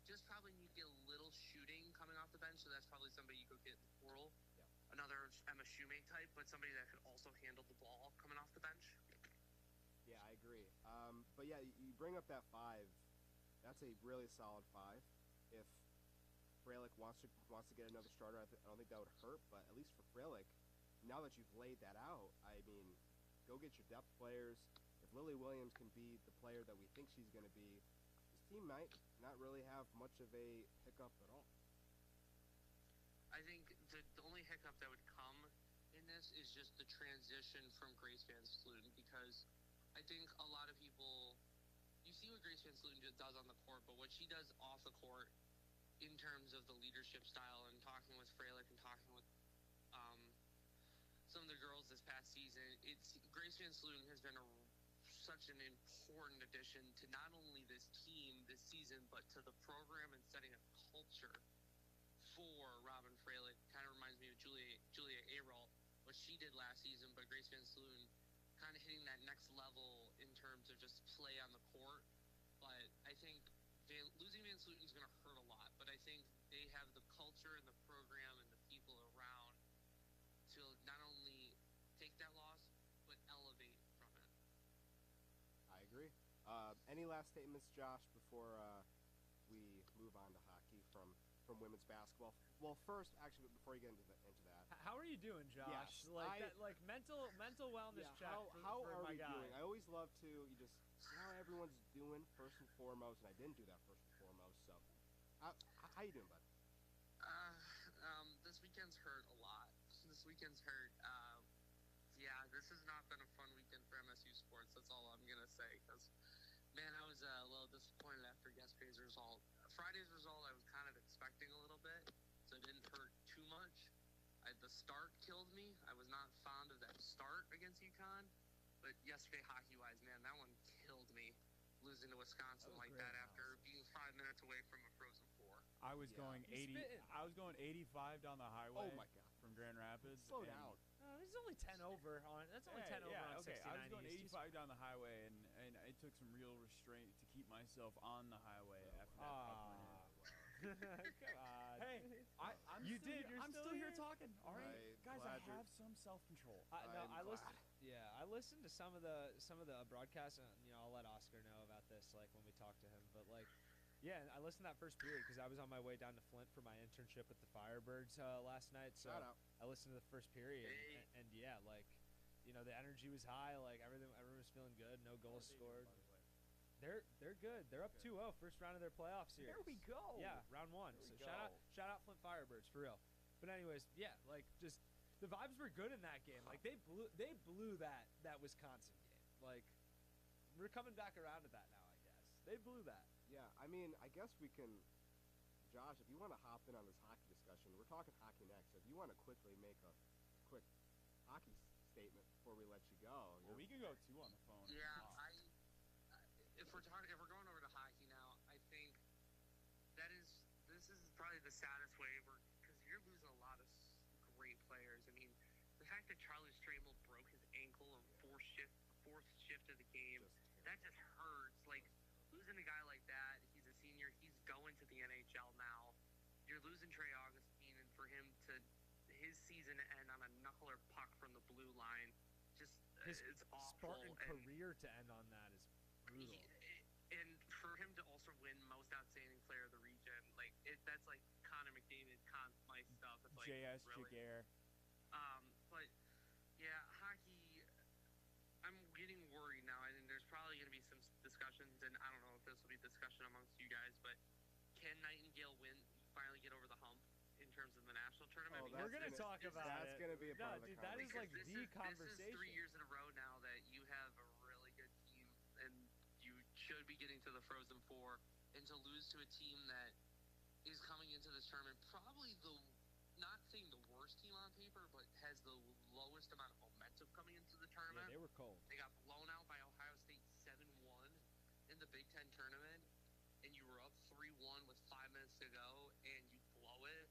Just probably need to get a little shooting coming off the bench, so that's probably somebody you could get in the portal. Yeah. Another Emma Shoemake type, but somebody that could also handle the ball coming off the bench. Yeah, I agree. But yeah, you bring up that 5. That's a really solid 5. If Freilich wants to get another starter, I don't think that would hurt. But at least for Freilich, now that you've laid that out, I mean, go get your depth players. If Lily Williams can be the player that we think she's going to be, this team might not really have much of a hiccup at all. I think the only hiccup that would come in this is just the transition from Grace Van Sluten, because I think a lot of people, you see what Grace Van Sluten does on the court, but what she does off the court in terms of the leadership style and talking with Freilich and talking with some of the girls this past season, Grace Van Sluten has been such an important addition to not only this team this season, but to the program and setting a culture for Robin Freilich. Kind of reminds me of Julia Ayrolt, what she did last season, but Grace Van Sluten kind of hitting that next level in terms of just play on the court. But I think losing Van Sluten is going to hurt a lot, but I think they have the culture and the program and the people around to not only take that loss, but elevate from it. I agree. Any last statements, Josh, before we move on to hockey from women's basketball? Well, first, actually, before you get into that. How are you doing, Josh? Yes, like mental wellness check. How for are my we guy. doing? I always love to just see how everyone's doing first and foremost, and I didn't do that first and foremost. So, how you doing, bud? This weekend's hurt a lot. This weekend's hurt. Yeah, this has not been a fun weekend for MSU sports. That's all I'm gonna say. Because, man, I was a little disappointed after yesterday's result. Friday's result, I was kind of expecting a little bit, so it didn't hurt too much. The start killed me. I was not fond of that start against UConn. But yesterday, hockey-wise, man, that one killed me. Losing to Wisconsin like that after being 5 minutes away from a Frozen Four. I was going 85 down the highway. Oh my God. From Grand Rapids. Slow down. There's only 10 over on. That's only 10 over on 69. I was going 85 down the highway, and it took some real restraint to keep myself on the highway after that. Come on. Hey, I'm you still did. Here. I'm still here talking. All right, guys, I glad have some self-control. I listened. Yeah, I listened to some of the broadcasts, and I'll let Oscar know about this, like when we talk to him. But like, yeah, I listened to that first period because I was on my way down to Flint for my internship with the Firebirds last night. So I listened to the first period, and yeah, like, the energy was high. Like everyone was feeling good. No goals scored. They're good. They're up 2-0 first round of their playoff series. There we go. Yeah, round 1. So shout out Flint Firebirds for real. But anyways, yeah, like just the vibes were good in that game. Like they blew that Wisconsin game. Like we're coming back around to that now, I guess. They blew that. Yeah, I mean, I guess we can, Josh, if you want to hop in on this hockey discussion, we're talking hockey next. If you want to quickly make a quick hockey statement before we let you go. Well, we can go too on the phone. Yeah, if we're going over to hockey now, I think this is probably the saddest way because you're losing a lot of great players. I mean, the fact that Charlie Stramel broke his ankle in fourth shift of the game, that just hurts. Like losing a guy like that, he's a senior, he's going to the NHL him to his season end on a knuckler puck from the blue line, just His it's awful. Spartan and career to end on that is brutal. and for him to also win most outstanding player of the region, like that's like Connor McDavid, Conn Smythe stuff. It's like J.S. really. Jaguar. But yeah, hockey. I'm getting worried now, and there's probably going to be some discussions, and I don't know if this will be discussion amongst you guys, but can Nightingale finally get over the hump in terms of the national tournament? We're going to talk about it. That's going to be a part of the that is like this the is, conversation. This is 3 years in a row now that you have a really good team, and you should be getting to the Frozen Four, and to lose to a team that is coming into this tournament probably not saying the worst team on paper, but has the lowest amount of momentum coming into the tournament. Yeah, they were cold. They got blown out by Ohio State 7-1 in the Big Ten tournament, and you were up 3-1 with 5 minutes to go, and you blow it.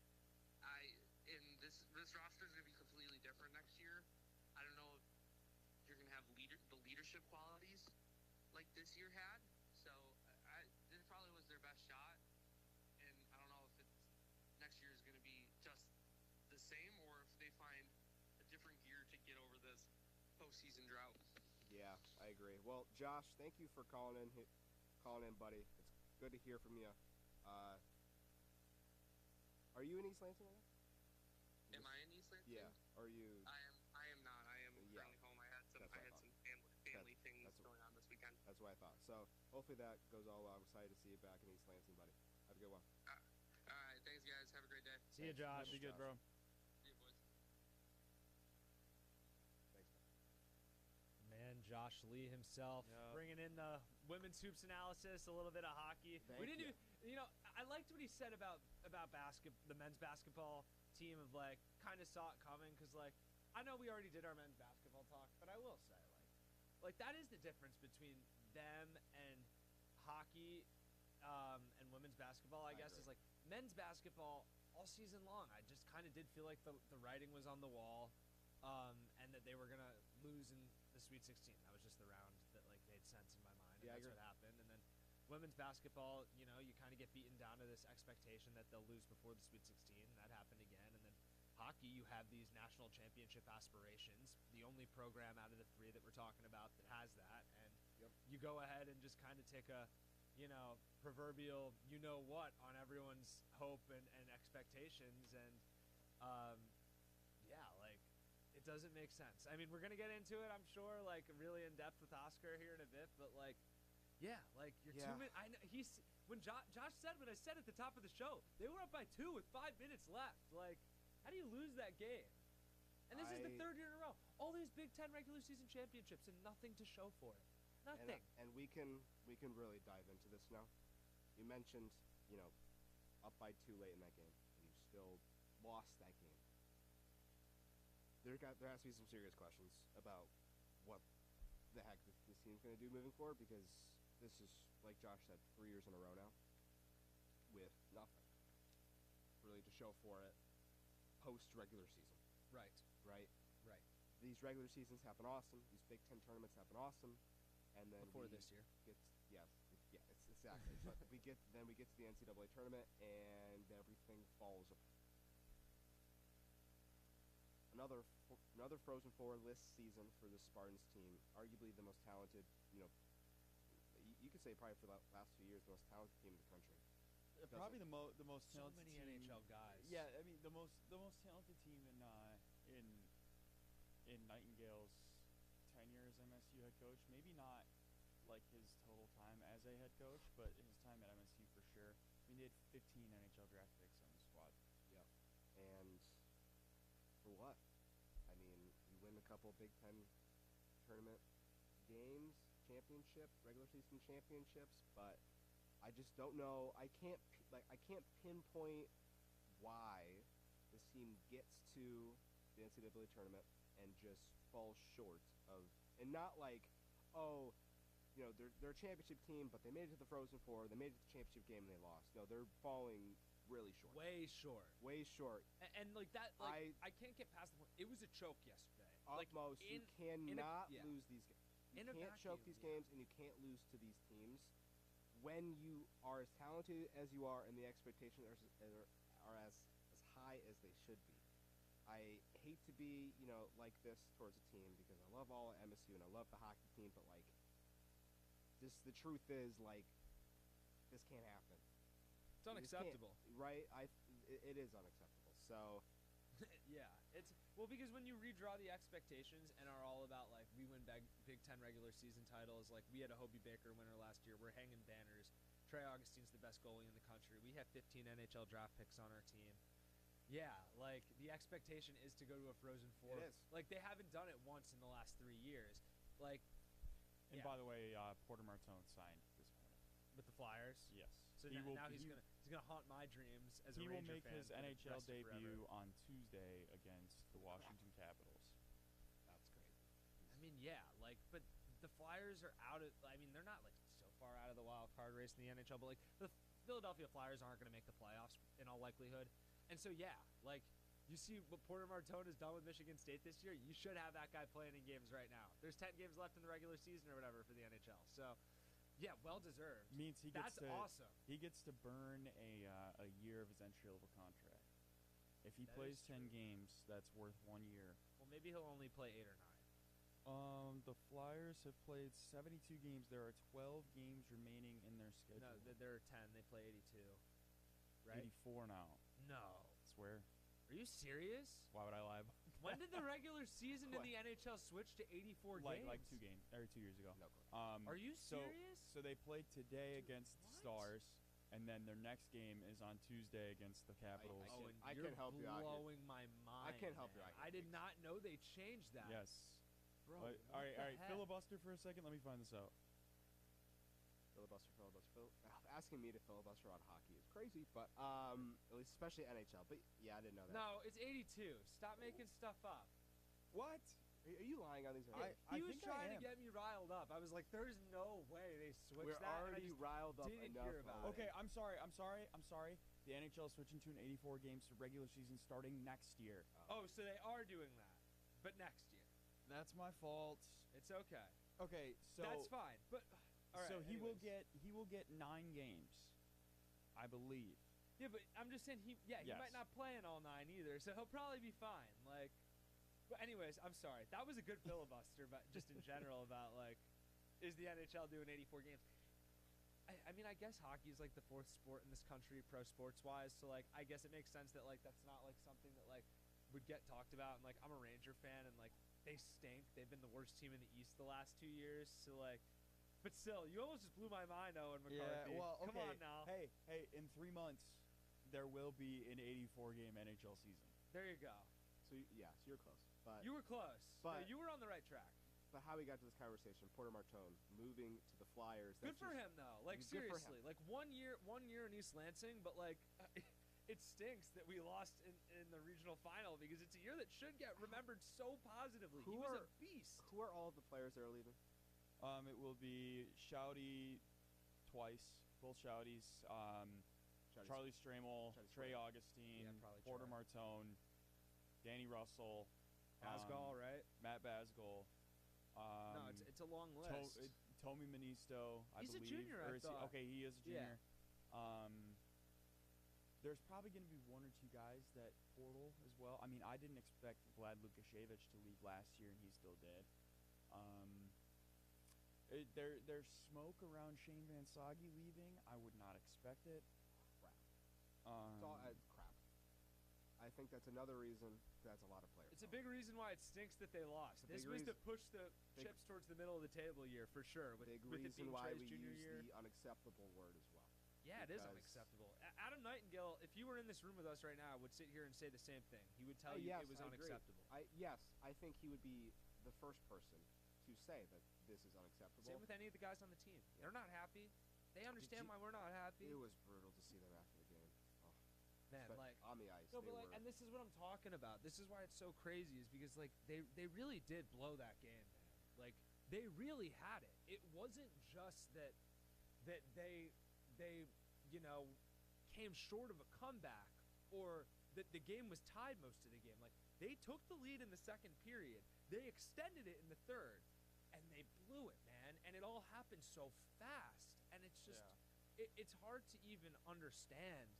This roster is going to be completely different next year. I don't know if you're going to have the leadership qualities like this year had. So this probably was their best shot, and I don't know if next year is going to be just the same, or if they find a different gear to get over this postseason drought. Yeah, I agree. Well, Josh, thank you for calling in, buddy. It's good to hear from you. Are you in East Lansing right now? Am I in East Lansing? Yeah. Are you? I am not. I am currently home. I had some family things going on this weekend. That's what I thought. So hopefully that goes all well. I'm excited to see you back in East Lansing, buddy. Have a good one. All right. Thanks, guys. Have a great day. See you, Josh. Be good, bro. See you, boys. Thanks, man. Man, Josh Lee himself, bringing in the women's hoops analysis, a little bit of hockey. We didn't even, I liked what he said about the men's basketball team of like kind of saw it coming, because like I know we already did our men's basketball talk, but I will say like that is the difference between them and hockey and women's basketball. I guess is like men's basketball all season long. I just kind of did feel like the writing was on the wall, and that they were gonna lose in the Sweet 16. That was just the round that like made sense in my mind. And that's what happened. And then women's basketball, you kind of get beaten down to this expectation that they'll lose before the Sweet 16. That happened again. And then hockey, you have these national championship aspirations. The only program out of the three that we're talking about that has that. And you go ahead and just kind of take a, proverbial you-know-what on everyone's hope and expectations. And, it doesn't make sense. I mean, we're going to get into it, I'm sure, like, really in-depth with Oscar here in a bit. But, like, you're 2 minutes. I know when Josh said, when I said at the top of the show, they were up by 2 with 5 minutes left. Like, how do you lose that game? And this is the third year in a row. All these Big Ten regular season championships and nothing to show for it. Nothing. And we can really dive into this now. You mentioned, up by 2 late in that game, and you still lost that game. There has to be some serious questions about what the heck this team's going to do moving forward, because this is, like Josh said, 3 years in a row now with nothing really to show for it post-regular season. Right. These regular seasons happen awesome. These Big Ten tournaments happen awesome. And then before this year. It's exactly. But we get to the NCAA tournament, and everything falls apart. Another Frozen Four list season for the Spartans team. Arguably the most talented, you could say probably for the last few years, the most talented team in the country. Probably the most talented so many team. NHL guys. Yeah, I mean the most talented team in Nightingale's tenure as MSU head coach. Maybe not like his total time as a head coach, but his time at MSU for sure. I mean, they had 15 NHL draft picks on the squad. Yeah, and for what? I mean, you win a couple Big Ten tournament games, regular season championships, but I just don't know. I can't pinpoint why this team gets to the NCAA tournament and just falls short of, and not like, they're a championship team, but they made it to the Frozen Four, they made it to the championship game and they lost. No, they're falling really short. Way short. And like that, I can't get past the point. It was a choke yesterday. Utmost, you cannot lose these games. You can't choke these games, and you can't lose to these teams when you are as talented as you are, and the expectations are as high as they should be. I hate to be, like this towards a team because I love all of MSU and I love the hockey team, but like, the truth is like, this can't happen. It's unacceptable, right? It is unacceptable. So, yeah, because when you redraw the expectations and are all about like we win Big Ten regular season titles, like we had a Hobie Baker winner last year, we're hanging banners. Trey Augustine's the best goalie in the country. We have 15 NHL draft picks on our team. Yeah, like the expectation is to go to a Frozen Four. It is. Like they haven't done it once in the last 3 years. Like, and by the way, Porter Martone signed this morning with the Flyers. Yes. So now he's gonna haunt my dreams as a Ranger fan. He will make his NHL debut forever. on Tuesday against the Washington Capitals. That's crazy. I mean, yeah, like, but the Flyers are out of. I mean, they're not like so far out of the wild card race in the NHL, but like the Philadelphia Flyers aren't going to make the playoffs in all likelihood. And so, yeah, like, you see what Porter Martone has done with Michigan State this year, you should have that guy playing in games right now. There's 10 games left in the regular season or whatever for the NHL. So, yeah, well-deserved. Means he gets That's awesome. He gets to burn a year of his entry-level contract. If he plays 10 games, that's worth 1 year. Well, maybe he'll only play 8 or 9. The Flyers have played 72 games. There are 12 games remaining in their schedule. No, there are 10. They play 82. Right? 84 now. No. Swear. Are you serious? Why would I lie? When did the regular season in the NHL switch to 84 games? Like 2 years ago. No clue. Are you serious? So they played today against the Stars, and then their next game is on Tuesday against the Capitals. I can help you out. Blowing my mind. I can help you out. I did not know they changed that. Yes. Bro, all right. Filibuster for a second. Let me find this out. Filibuster. Asking me to filibuster on hockey is crazy, but at least especially NHL. But yeah, I didn't know that. No, it's 82. Stop making stuff up. What? Are you lying on these? He was trying to get me riled up. I was like, "There's no way they switched that." We're already riled up didn't enough. Hear about Okay, it. I'm sorry. The NHL is switching to an 84 games regular season starting next year. Oh, so they are doing that, but next year. That's my fault. It's okay. Okay, so that's fine. But all right, so he anyways. will get 9 games, I believe. Yeah, but I'm just saying he might not play in all 9 either, so he'll probably be fine. Like, but anyways, I'm sorry. That was a good filibuster, but just in general about like, is the NHL doing 84 games? I mean, I guess hockey is like the 4th sport in this country, pro sports wise. So like, I guess it makes sense that like that's not like something that like would get talked about. And like, I'm a Ranger fan, and like they stink. They've been the worst team in the East the last 2 years. So like. But still, you almost just blew my mind, Owen McCarthy. Yeah, well, okay. Come on now. Hey, in 3 months, there will be an 84-game NHL season. There you go. So you're close. But you were close. But you were on the right track. But how we got to this conversation, Porter Martone moving to the Flyers. Good for him, though. Like, seriously. Like, 1 year in East Lansing, but, like, it stinks that we lost in the regional final because it's a year that should get remembered so positively. He was a beast. Who are all of the players that are leaving? It will be Shouty twice, both Shouties, Charlie Stramel, Trey Augustine, Porter Martone, Danny Russell, Basgall, right? Matt Basgall. No, it's a long list. Tommy Manisto, I believe. He's a junior, I thought. Okay, he is a junior. Yeah. There's probably going to be 1 or 2 guys that portal as well. I mean, I didn't expect Vlad Lukashevich to leave last year, and he still did. There's smoke around Shane Van Sage leaving. I would not expect it. Crap. It's all crap. I think that's another reason that's a lot of players. It's a big reason why it stinks that they lost. This was to push the chips towards the middle of the table year for sure. With reason it being why Trey's we junior use year. the unacceptable word as well. Yeah, it is unacceptable. Adam Nightingale, if you were in this room with us right now, would sit here and say the same thing. He would tell you it was unacceptable. I think he would be the first person to say that this is unacceptable. Same with any of the guys on the team. They're not happy. They understand why we're not happy. It was brutal to see them after the game. Man, like on the ice. No, but like, and this is what I'm talking about. This is why it's so crazy, is because like they really did blow that game, man. Like they really had it. It wasn't just that they came short of a comeback, or that the game was tied most of the game. Like they took the lead in the second period, they extended it in the third, and they blew it, man. And it all happened so fast, and it's just it's hard to even understand.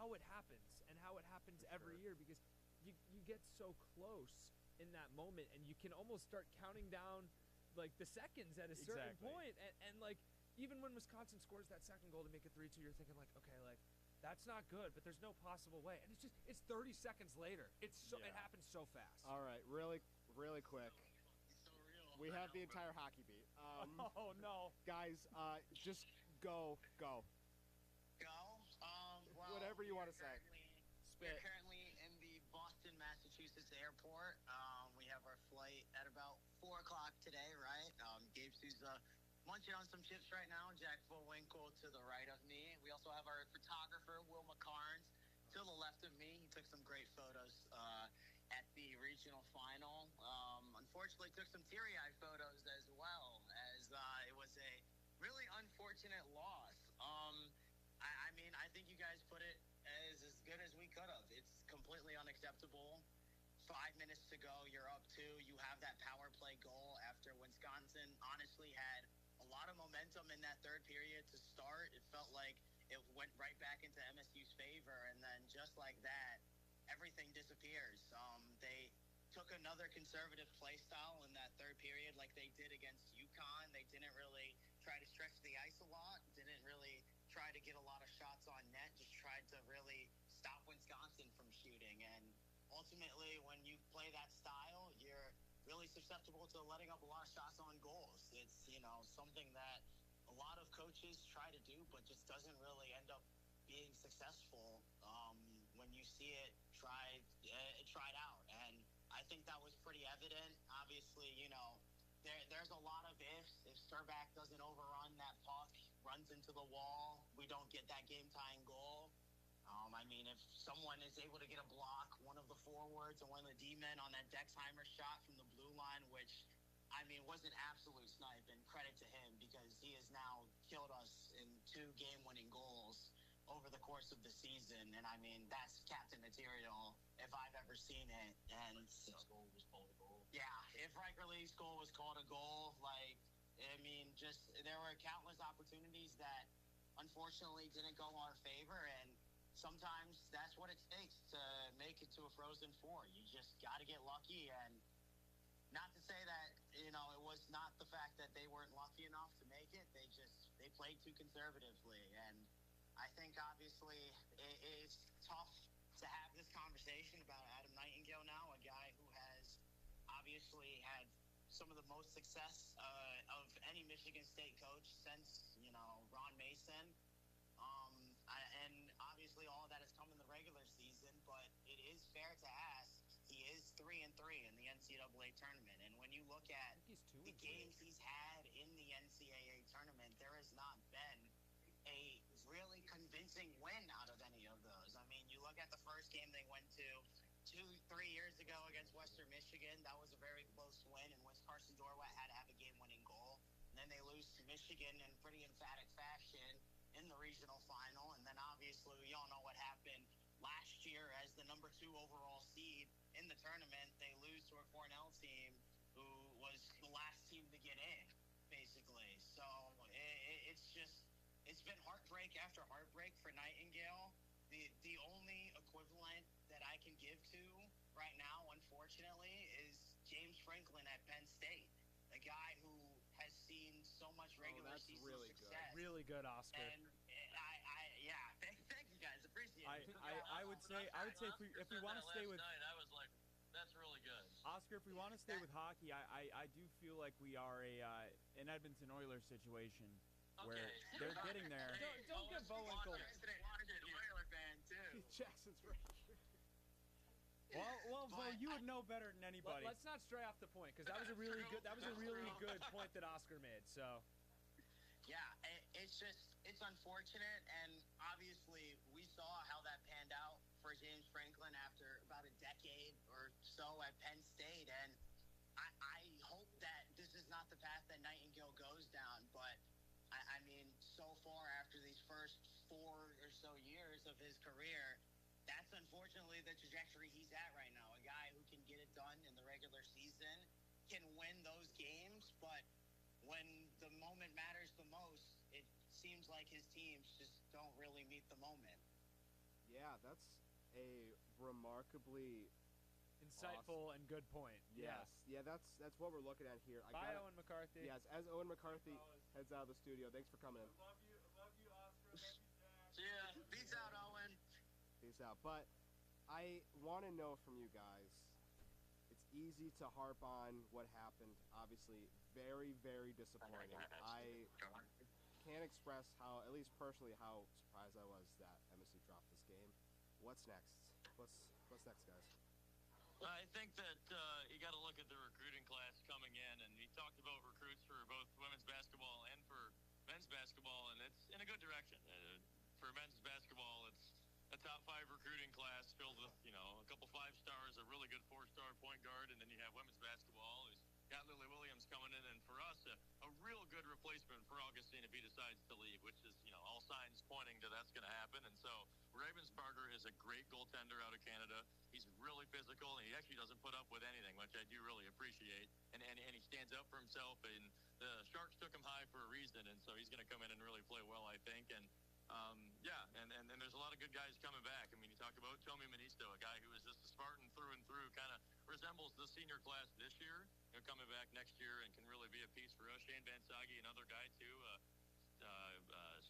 how it happens and how it happens every year, because you get so close in that moment, and you can almost start counting down like the seconds at a certain point, and like even when Wisconsin scores that second goal to make it 3-2, you're thinking like, okay, like that's not good, but there's no possible way, and it's 30 seconds later. It happens so fast. All right, really quick. We have the entire hockey beat. Oh no, guys, just go. Well, whatever you want to say. We're currently in the Boston, Massachusetts airport. We have our flight at about 4 o'clock today, right? Gabe Souza munching on some chips right now. Jack Bullwinkle to the right of me. We also have our photographer, Wilma Carnes, to the left of me. He took some great photos at the regional final. Unfortunately, took some teary-eyed photos as well, as it was a really unfortunate loss. I mean, I think you guys put it as good as we could have. It's completely unacceptable. 5 minutes to go, you're up 2. You have that power play goal after Wisconsin honestly had a lot of momentum in that third period to start. It felt like it went right back into MSU's favor, and then just like that, everything disappears. They took another conservative play style in that third period like they did against UConn. They didn't really try to stretch the ice a lot, didn't really try to get a lot of shots on net, just tried to really stop Wisconsin from shooting. And ultimately, when you play that style, you're really susceptible to letting up a lot of shots on goals. It's, something that a lot of coaches try to do, but just doesn't really end up being successful when you see it tried out. And I think that was pretty evident. Obviously, there's a lot of ifs. If Sturback doesn't overrun that puck, runs into the wall, we don't get that game-tying goal. I mean, if someone is able to get a block, one of the forwards or one of the D-men on that Dexheimer shot from the blue line, which, I mean, was an absolute snipe, and credit to him, because he has now killed us in 2 game-winning goals over the course of the season. And, I mean, that's captain material if I've ever seen it. And his goal was called a goal. Yeah, if Riker Lee's goal was called a goal, there were countless opportunities that unfortunately didn't go our favor, and sometimes that's what it takes to make it to a Frozen Four. You just got to get lucky, and not to say that, it was not the fact that they weren't lucky enough to make it. They played too conservatively, and I think obviously it's tough to have this conversation about Adam Nightingale now, a guy who has obviously had some of the most success of any Michigan State coach since, Ron Mason. And obviously all of that has come in the regular season, but it is fair to ask, he is 3-3 in the NCAA tournament. And when you look at the games he's had in the NCAA tournament, there has not been a really convincing win out of any of those. I mean, you look at the first game they went to 2-3 years ago against Western Michigan. That was a very close win in which Carson Dorwat had to have a game-winning goal. And then they lose to Michigan in pretty emphatic fashion in the regional final. And then obviously we all know what happened last year as the number 2 overall seed in the tournament. They lose to a Cornell team who was the last team to get in, basically. So it's been heartbreak after heartbreak for Nightingale. The only equivalent that I can give to right now, unfortunately, is James Franklin at Penn State, a guy who has seen so much regular season success. Really good, Oscar. And thank you guys, appreciate it. I would say if we want to stay with, I was like, that's really good. Oscar, if we want to stay with hockey, I do feel like we are an Edmonton Oilers situation where they're getting there. Don't get Bullwinkle. Oiler fan too. Jackson's right here. Well, Bo, you would know better than anybody. Let's not stray off the point, because that was a really good point that Oscar made. So, yeah, it's unfortunate, and obviously we saw how that panned out for James Franklin after about a decade or so at Penn State, and I hope that this is not the path that Nightingale goes down. But I mean, so far after these first 4 or so years of his career, that's unfortunately the trajectory he's at right now. A guy who can get it done in the regular season, can win those games, but when the moment matters the most, it seems like his teams just don't really meet the moment. Yeah, that's a remarkably insightful and good point. Yes. Yeah, that's what we're looking at here. Bye, Owen McCarthy. Yes, as Owen McCarthy heads out of the studio, thanks for coming in. I love you, Oscar. I love you, Jack. See ya. Peace out, Owen. Peace out. But I want to know from you guys, it's easy to harp on what happened. Obviously, very, very disappointing. I can't express how, at least personally, how surprised I was that MSU dropped this game. What's next? What's next, guys? I think that you got to look at the recruiting class coming in, and he talked about recruits for both women's basketball and for men's basketball, and it's in a good direction. For men's basketball, it's a top 5 recruiting class filled with, a couple 5 stars, a really good 4-star point guard, and then you have women's basketball who's got Lily Williams coming in, and for us, a real good replacement for Augustine if he decides to leave, which is, all signs pointing to that's going to happen. And so Ravensbarger is a great goaltender out of Canada. He's really physical, and he actually doesn't put up with anything, which I do really appreciate. And he stands up for himself, and the Sharks took him high for a reason, and so he's going to come in and really play well, I think. And and there's a lot of good guys coming back. I mean, you talk about Tommy Ministo, a guy who is just a Spartan through and through, kind of resembles the senior class this year, coming back next year and can really be a piece for us. Shane Van Sage, another guy, too.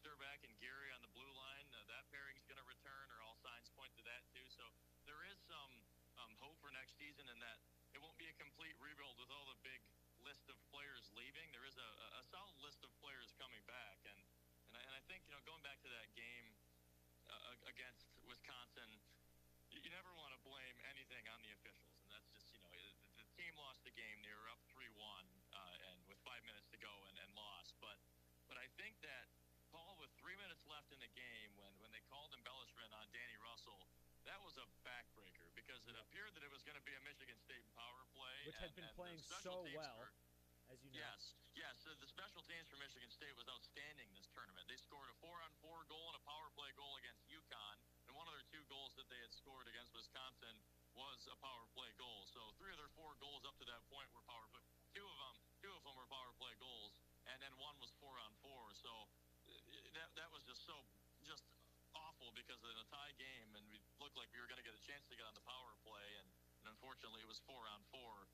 Sturback and Gary on the blue line, that pairing's going to return, or all signs point to that, too. So there is some hope for next season in that it won't be a complete rebuild with all the big list of players leaving. There is a solid list of players coming back, and I think, going back to that game against Wisconsin, you never want to blame anything on the officials, and that's just, the team lost the game. They were up 3-1 and with 5 minutes to go and lost. But I think that, Paul, with 3 minutes left in the game, when they called embellishment on Danny Russell, that was a backbreaker because it appeared that it was going to be a Michigan State power play. Which had been playing so well, as you know. Yes. So the special teams for Michigan State was outstanding this tournament. They scored a 4-on-4 goal and a power play goal against UConn, and one of their 2 goals that they had scored against Wisconsin was a power play goal. So 3 of their 4 goals up to that point were power play. Two of them were power play goals, and then one was 4-on-4. So that was just awful because in a tie game, and we looked like we were going to get a chance to get on the power play, and unfortunately it was 4-on-4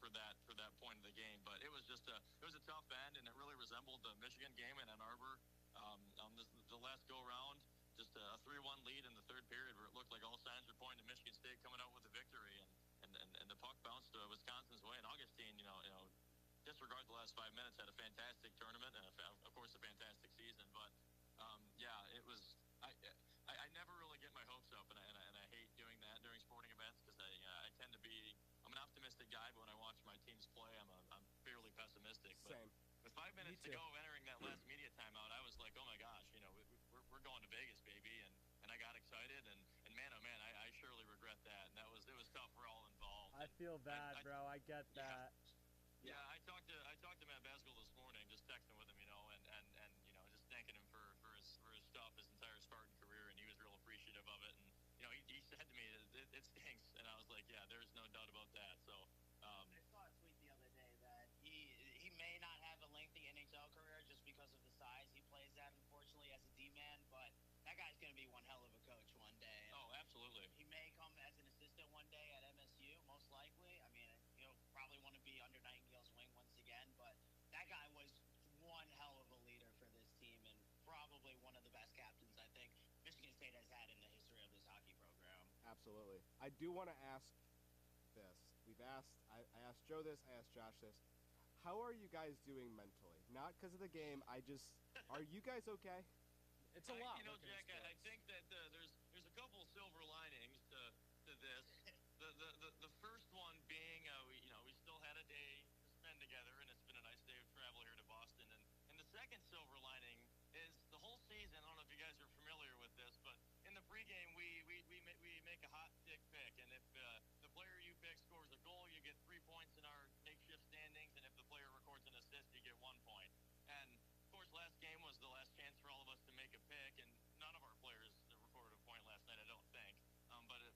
for that point of the game. But it was a tough end, and it really resembled the Michigan game in Ann Arbor on the last go round. Just a 3-1 lead in the third period, where it looked like all signs were pointing to Michigan State coming out with a victory, and the puck bounced Wisconsin's way. And Augustine, disregard the last 5 minutes, had a fantastic tournament and of course a fantastic season. But it was. I never really get my hopes up, and I hate doing that during sporting events because I tend to be. I'm an optimistic guy, but when I watch my teams play, I'm fairly pessimistic. But Same. with 5 minutes to go, entering that last media timeout, I was like, oh my gosh, we're going to Vegas, baby, and I got excited, and man, oh man, I surely regret that, and it was tough for all involved. I feel bad, bro. I get that. Yeah, I talked to Matt Baskel this morning, just texting with him, and just thanking him for his stuff, his entire Spartan career, and he was real appreciative of it. And he said to me, it stinks, and I was like, yeah, there's no doubt about that. So I saw a tweet the other day that he may not have a lengthy NHL career just because of the size he plays at, unfortunately, as a D-man, but that guy's going to be one hell of a coach one day. Oh, absolutely. He may come as an assistant one day at MSU, most likely. I mean, he'll probably want to be under Nightingale's wing once again, but that guy was one hell of a leader for this team and probably one of the best captains I think Michigan State has had in the history of this hockey program. Absolutely. I do want to ask this. I asked Joe this, I asked Josh this. How are you guys doing mentally? Not because of the game, are you guys okay? It's a lot. Jack, I think that there's a couple silver linings to this. The first one being, we still had a day to spend together, and it's been a nice day of travel here to Boston. And the second silver lining is the whole season. I don't know if you guys are familiar with this, but in the pregame, we make a hot stick pick, and if the player you pick scores a goal, you get 3 points in our makeshift standings, and if the player records an assist, you get 1 point. And of course, last game was the last chance for all of us to make a pick, and none of our players recorded a point last night, I don't think.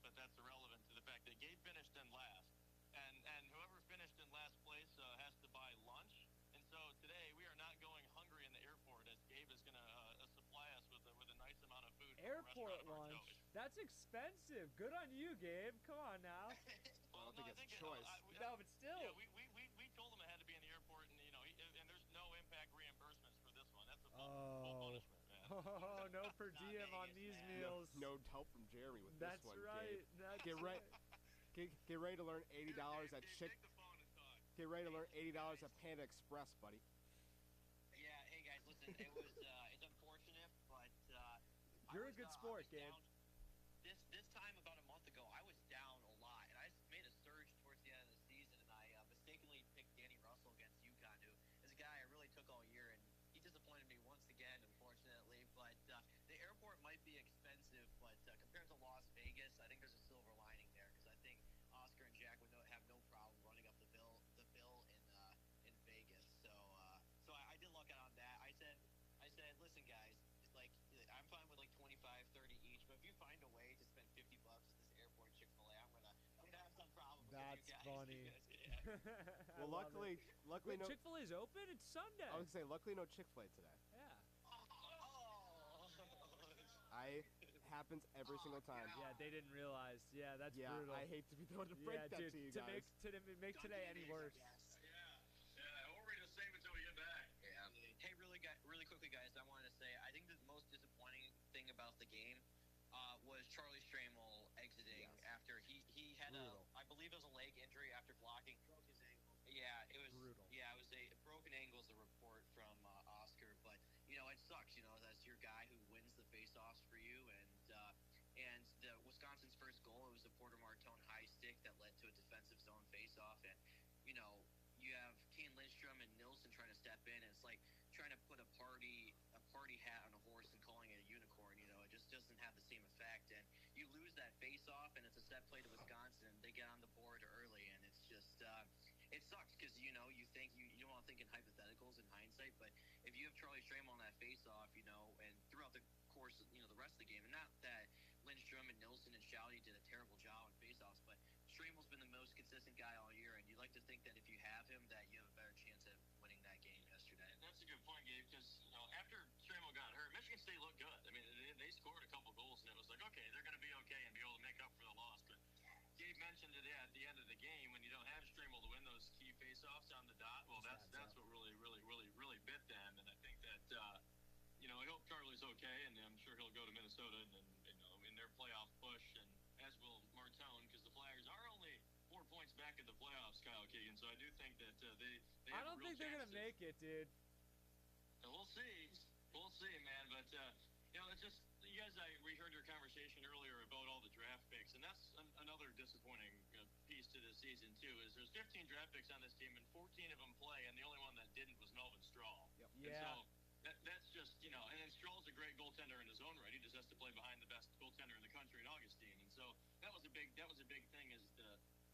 But that's irrelevant to the fact that Gabe finished in last, and whoever finished in last place has to buy lunch. And so today we are not going hungry in the airport, as Gabe is going to airport Restaurant at lunch. Marco's. That's expensive. Good on you, Gabe. Come on now. Well, I don't think it's a it- choice. No, but still. Yeah, we told him it had to be in the airport, and and there's no impact reimbursements for this one. That's a full punishment, man. Oh, no per diem on Vegas, these man. meals. No help from Jeremy with That's this one. right. Gabe. That's Get right. Get ready to learn $80 at Dave, Chick. take the phone and talk. Get ready to learn $80 at Panda Express, buddy. Yeah, hey guys, listen, it was it's unfortunate, but You're a good sport, Gabe. This time about a month ago, I was down a lot, and I made a surge towards the end of the season, and I mistakenly picked Danny Russell against UConn, who is a guy I really took all year, and he disappointed me once again, unfortunately. But the airport might be expensive, but compared to Las Vegas, I think there's a silver lining there, because I think Oscar and Jack would have no problem running up the bill in Vegas. So I did luck out on that. I said, listen, guys, like I'm fine with like 25, 30 each, but if you find a way to spend $50 at this airport Chick-fil-A, I'm gonna have some problem with That's you guys. funny. Yeah. Well, luckily Wait, no. Chick-fil-A's open? It's Sunday. I was gonna say, luckily no Chick-fil-A today. Yeah. Happens every single time. Yeah, they didn't realize. Yeah, that's Yeah, brutal. I hate to be the one to break yeah, that dude, to you to guys. make today any worse. Yeah, or we're gonna save it till we get back. Yeah. Hey, really quickly, guys, I wanted to say I think the most disappointing thing about the game was Charlie Stramel exiting after he had I believe it was a leg injury after blocking. Broke his ankle. Yeah, it was brutal. Yeah, it was a broken ankle is the report from Oscar, but you know it sucks. You know that's your guy who wins the faceoffs for you, and the Wisconsin's first goal, it was a Porter Martone high stick that led to a defensive zone faceoff, and you know you have Kane Lindstrom and Nilsson trying to step in, and it's like trying to put a party hat on a horse and calling it a unicorn. You know, it just doesn't have the same effect, and you lose that face-off, and it's a set play to Wisconsin, and they get on the board early, and it's just it sucks because you know you think you don't want to think in hypotheticals in hindsight, but if you have Charlie Stramel on that face-off, you know, and throughout the course, you know, the rest of the game, and not that Lindstrom and Nilsson and Shouty did a terrible job on face-offs, but Stramel's been the most consistent guy all year, and you'd like to think that if you have him, that you have a better chance of winning that game yesterday. That's a good point, Gabe, because after Stramel got hurt, Michigan State looked good. I mean, they scored a couple goals, and it was like, okay, they're going to be okay and be able to make up for the loss. But Gabe mentioned it at the end of the game when you don't have Stramel to win those key faceoffs on the dot. Well, that's what really bit them, and I think that I hope Charlie's okay, and I'm sure he'll go to Minnesota and in their playoff push, and as will Martone, because the Flyers are only 4 points back at the playoffs, Kyle Keegan. So I do think that they I have don't a real think they're chance gonna make it, dude. We'll see, man. But it's just you guys. We heard your conversation earlier about all the draft picks, and that's another disappointing piece to this season too. Is there's 15 draft picks on this team, and 14 of them play, and the only one that didn't was Melvin Strahl. Yep. And Yeah. so that's just and then Strahl's a great goaltender in his own right. He just has to play behind the best goaltender in the country in Augustine, and so that was a big thing. Is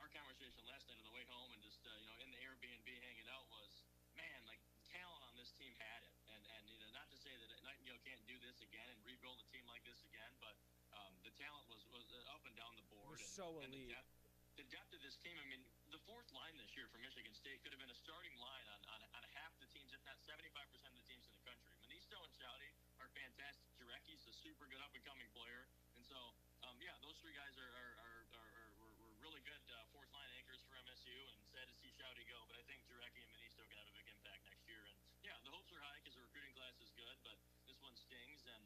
our conversation last night on the way home, and just in the Airbnb hanging out was, man, like the talent on this team had it, and not to say that Nightingale can't do this again and rebuild a team like this again, but the talent was up and down the board. We're so elite. And the depth of this team. I mean, the fourth line this year for Michigan State could have been a starting line on half the teams, if not 75% of the teams in the country. Manisto and Shouty are fantastic. Jarecki's a super good up-and-coming player, and so those three guys were really good fourth line anchors for MSU, and sad to see Shouty go, but I think Jarecki and Manisto can have a big impact next year. And the hopes are high because the recruiting class is good, but this one stings. And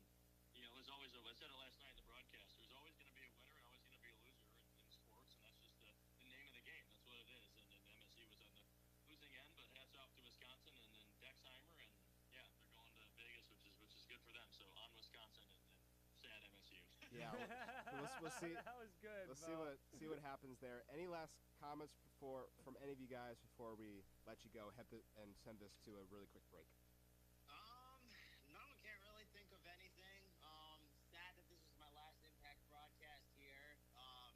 there's always I said it last night in the broadcast. There's always going to be a winner and always going to be a loser in sports, and that's just the name of the game. That's what it is. And MSU was on the losing end, but hats off to Wisconsin and then Dexheimer, and they're going to Vegas, which is good for them. So on Wisconsin and sad MSU. Yeah, we'll see. That was good. Let's Mo. see what happens there. Any last comments from any of you guys before we let you go and send this to a really quick break? No, can't really think of anything. Sad that this was my last Impact broadcast here.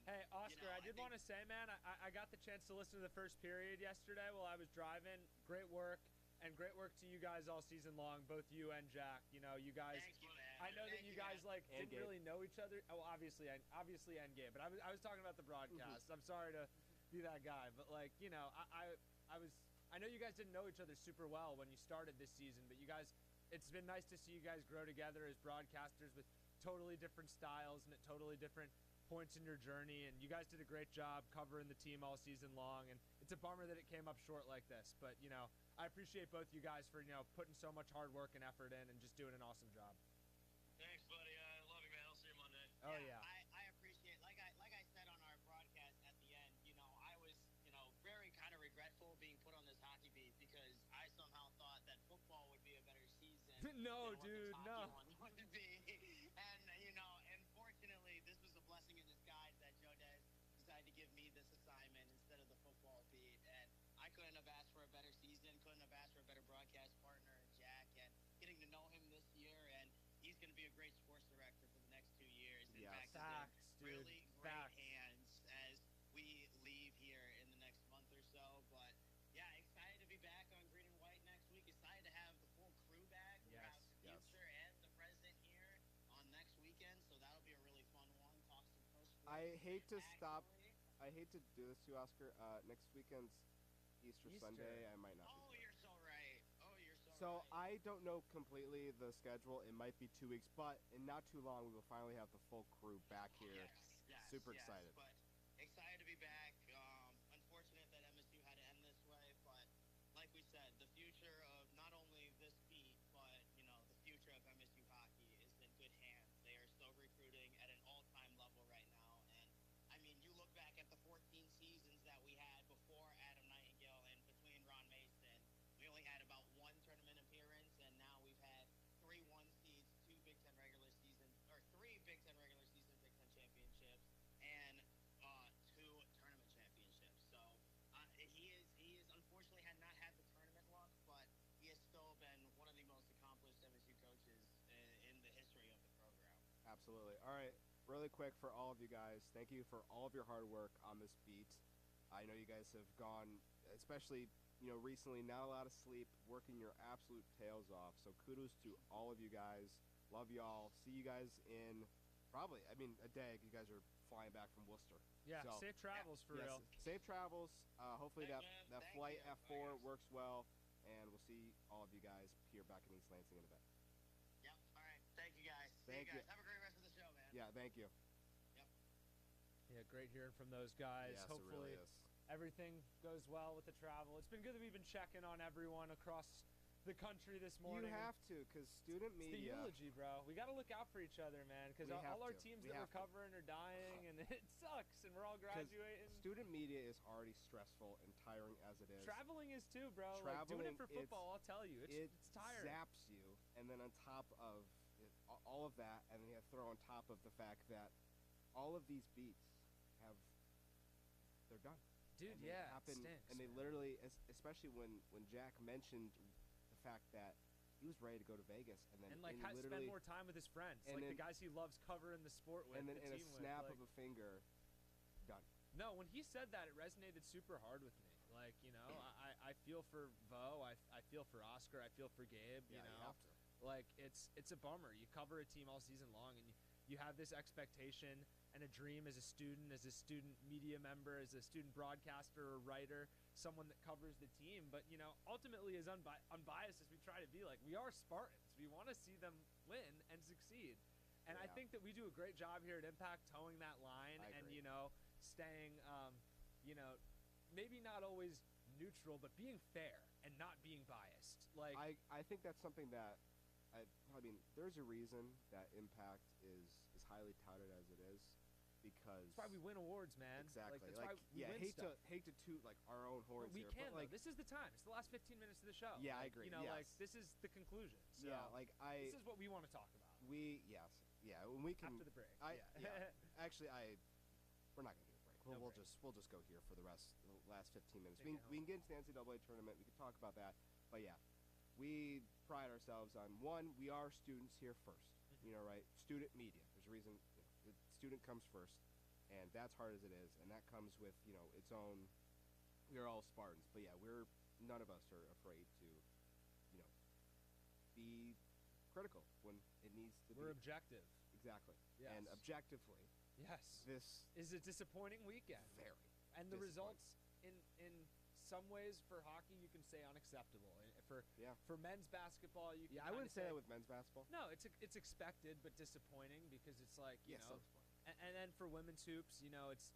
Hey, Oscar, I did want to say, man, I got the chance to listen to the first period yesterday while I was driving. Great work, and great work to you guys all season long, both you and Jack. You guys. Thank you, man. I know that you guys And didn't Gabe. really know each other. Oh, obviously and Gabe, but I was talking about the broadcast. I'm sorry to be that guy, but I know you guys didn't know each other super well when you started this season, but you guys it's been nice to see you guys grow together as broadcasters with totally different styles and at totally different points in your journey, and you guys did a great job covering the team all season long, and it's a bummer that it came up short like this, but I appreciate both you guys for putting so much hard work and effort in and just doing an awesome job. Thanks, buddy. I love you, man. I'll see you Monday. Oh yeah. I appreciate, like I said on our broadcast at the end, I was very kind of regretful being put on this hockey beat because I somehow thought that football would be a better season. No, than what dude, this hockey no. one would be. And fortunately, this was a blessing in disguise that Joe Des decided to give me this assignment instead of the football beat. And I couldn't have asked for a better season, couldn't have asked for a better broadcast partner in Jack. And getting to know him this year, and he's going to be a great sports director for the next 2 years. In fact, Facts, he's in dude. really great hands as we leave here in the next month or so. But yeah, excited to be back on Green and White next week. Excited to have the full crew back. We'll have the future and the present here on next weekend, so that'll be a really fun one. Talk some pro sports. I hate to stop. I hate to do this to you, Oscar. Next weekend's Easter Sunday. I might not be there. You're so right. So I don't know completely the schedule. It might be 2 weeks, but in not too long, we will finally have the full crew back here. Super excited. But excited to be back. Unfortunate that MSU had to end this way, but like we said, the future of not only this beat, but the future of MSU hockey is in good hands. They are still recruiting at an all-time level right now, and I mean, you look back at the 14 seasons that we had before Adam Nightingale and between Ron Mason. We only had about one tournament appearance, and now we've had 3 1 seeds, 2 Big Ten regular seasons, or 3 Big Ten regular season Big Ten championships, and 2 tournament championships. So he is unfortunately had not had the tournament luck, but he has still been one of the most accomplished MSU coaches in the history of the program. Absolutely. All right, really quick for all of you guys, thank you for all of your hard work on this beat. I know you guys have gone, especially recently, not a lot of sleep, working your absolute tails off. So kudos to all of you guys. Love y'all. See you guys in a day. You guys are flying back from Worcester. Yeah, so, safe travels for real. Safe travels. Hopefully that flight you. F4 works well, and we'll see all of you guys here back in East Lansing in a bit. Yep. All right. Thank you, guys. Thank you. Have a great rest of the show, man. Yeah, thank you. Yeah, great hearing from those guys. Yes, Hopefully it really is. everything goes well with the travel. It's been good that we've been checking on everyone across the country this morning. You have to, because student It's media. the eulogy, bro. We got to look out for each other, man, because all our teams that we're covering are dying, and it sucks, and we're all graduating. Student media is already stressful and tiring as it is. Traveling is too, bro. Like, doing it for football, I'll tell you, it's tiring. It zaps you, and then on top of all of that, and then you have to throw on top of the fact that all of these beats they're done. Dude, and yeah, happen, it stinks, and they literally, especially when Jack mentioned the fact that he was ready to go to Vegas, and then spend more time with his friends, like the guys he loves covering the sport with, and then the in a team snap with, of a finger, done. No, when he said that, it resonated super hard with me. Like, I feel for Vo, I feel for Oscar, I feel for Gabe. Yeah, you have to. Like, it's a bummer. You cover a team all season long, and you have this expectation and a dream as a student media member, as a student broadcaster or writer, someone that covers the team. But, ultimately as unbiased as we try to be, like, we are Spartans. We want to see them win and succeed. And I think that we do a great job here at Impact towing that line and, staying, maybe not always neutral, but being fair and not being biased. Like, I think that's something that there's a reason that Impact is highly touted as it is, because that's why we win awards, man. Exactly. Like, that's why we win stuff. hate to toot like our own horns we here, can, but like this is the time. It's the last 15 minutes of the show. Yeah, like, I agree. Like this is the conclusion. So this is what we want to talk about. When we can after the break. Actually, we're not gonna do a break. We'll just go here for the last 15 minutes. We can get into the NCAA tournament. We can talk about that, but yeah. We pride ourselves on, one, we are students here first, right? Student media. There's a reason the student comes first, and that's hard as it is, and that comes with, its own, we are all Spartans, but yeah, none of us are afraid to, be critical when it needs to be. We're objective. Exactly. Yes. And objectively. Yes. This is a disappointing weekend. Very. And the results in some ways for hockey you can say unacceptable. For men's basketball, you can I wouldn't say that with men's basketball. No, it's expected but disappointing because it's like you know. And then for women's hoops, you know, it's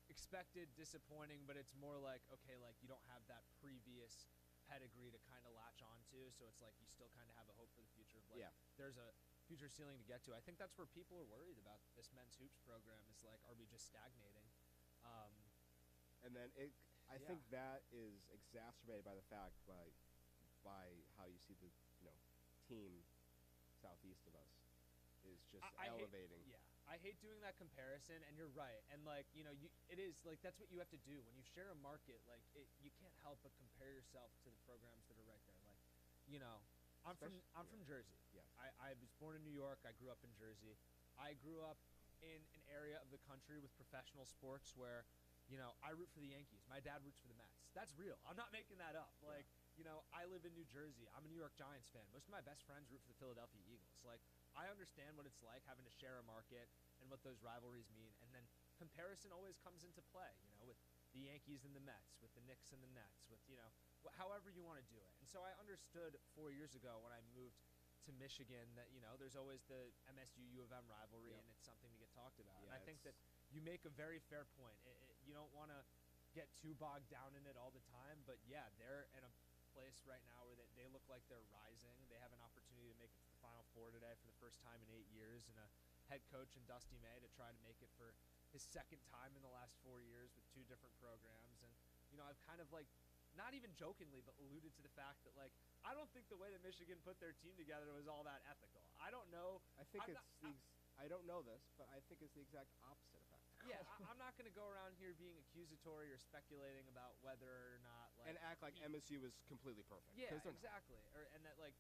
expected, disappointing, but it's more like okay, like you don't have that previous pedigree to kind of latch onto, so it's like you still kind of have a hope for the future. Of like, there's a future ceiling to get to. I think that's where people are worried about this men's hoops program. Is like, are we just stagnating? And then I think that is exacerbated by the fact by how you see the team southeast of us is just elevating. I hate doing that comparison, and you're right. And like it is like that's what you have to do when you share a market. Like you can't help but compare yourself to the programs that are right there. Like I'm from Jersey. Yes. I was born in New York. I grew up in Jersey. I grew up in an area of the country with professional sports where I root for the Yankees. My dad roots for the Mets. That's real. I'm not making that up. Like, I live in New Jersey. I'm a New York Giants fan. Most of my best friends root for the Philadelphia Eagles. Like, I understand what it's like having to share a market and what those rivalries mean. And then comparison always comes into play, with the Yankees and the Mets, with the Knicks and the Nets, with, however you want to do it. And so I understood 4 years ago when I moved to Michigan that, there's always the MSU-U of M rivalry, and it's something to get talked about. Yeah, and I think that you make a very fair point. You don't want to get too bogged down in it all the time, but yeah, they're in a place right now where they look like they're rising. They have an opportunity to make it to the Final Four today for the first time in 8 years, and a head coach in Dusty May to try to make it for his second time in the last 4 years with two different programs. And I've kind of like not even jokingly but alluded to the fact that like I don't think the way that Michigan put their team together was all that ethical. I don't know. I don't know this, but I think it's the exact opposite of that. Yeah, I'm not going to go around here being accusatory or speculating about whether or not and act like MSU was completely perfect. Yeah, exactly. And that like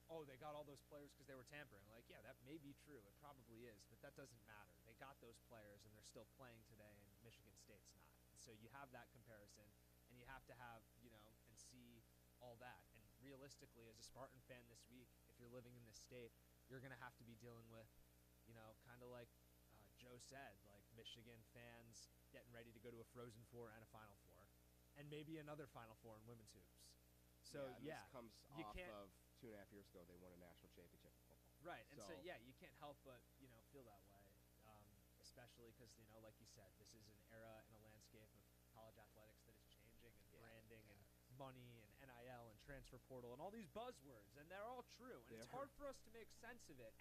oh, they got all those players because they were tampering. Like, yeah, that may be true. It probably is, but that doesn't matter. They got those players and they're still playing today, and Michigan State's not. So you have that comparison, and you have to have and see all that. And realistically, as a Spartan fan this week, if you're living in this state, you're going to have to be dealing with kind of like Joe said, like Michigan fans getting ready to go to a Frozen Four and a Final Four, and maybe another Final Four in women's hoops. So this comes off of 2.5 years ago they won a national championship in football. Right, and so you can't help but feel that way, especially because like you said, this is an era and a landscape of college athletics that is changing, and branding and money and NIL and transfer portal and all these buzzwords, and they're all true, and it's hard for us to make sense of it.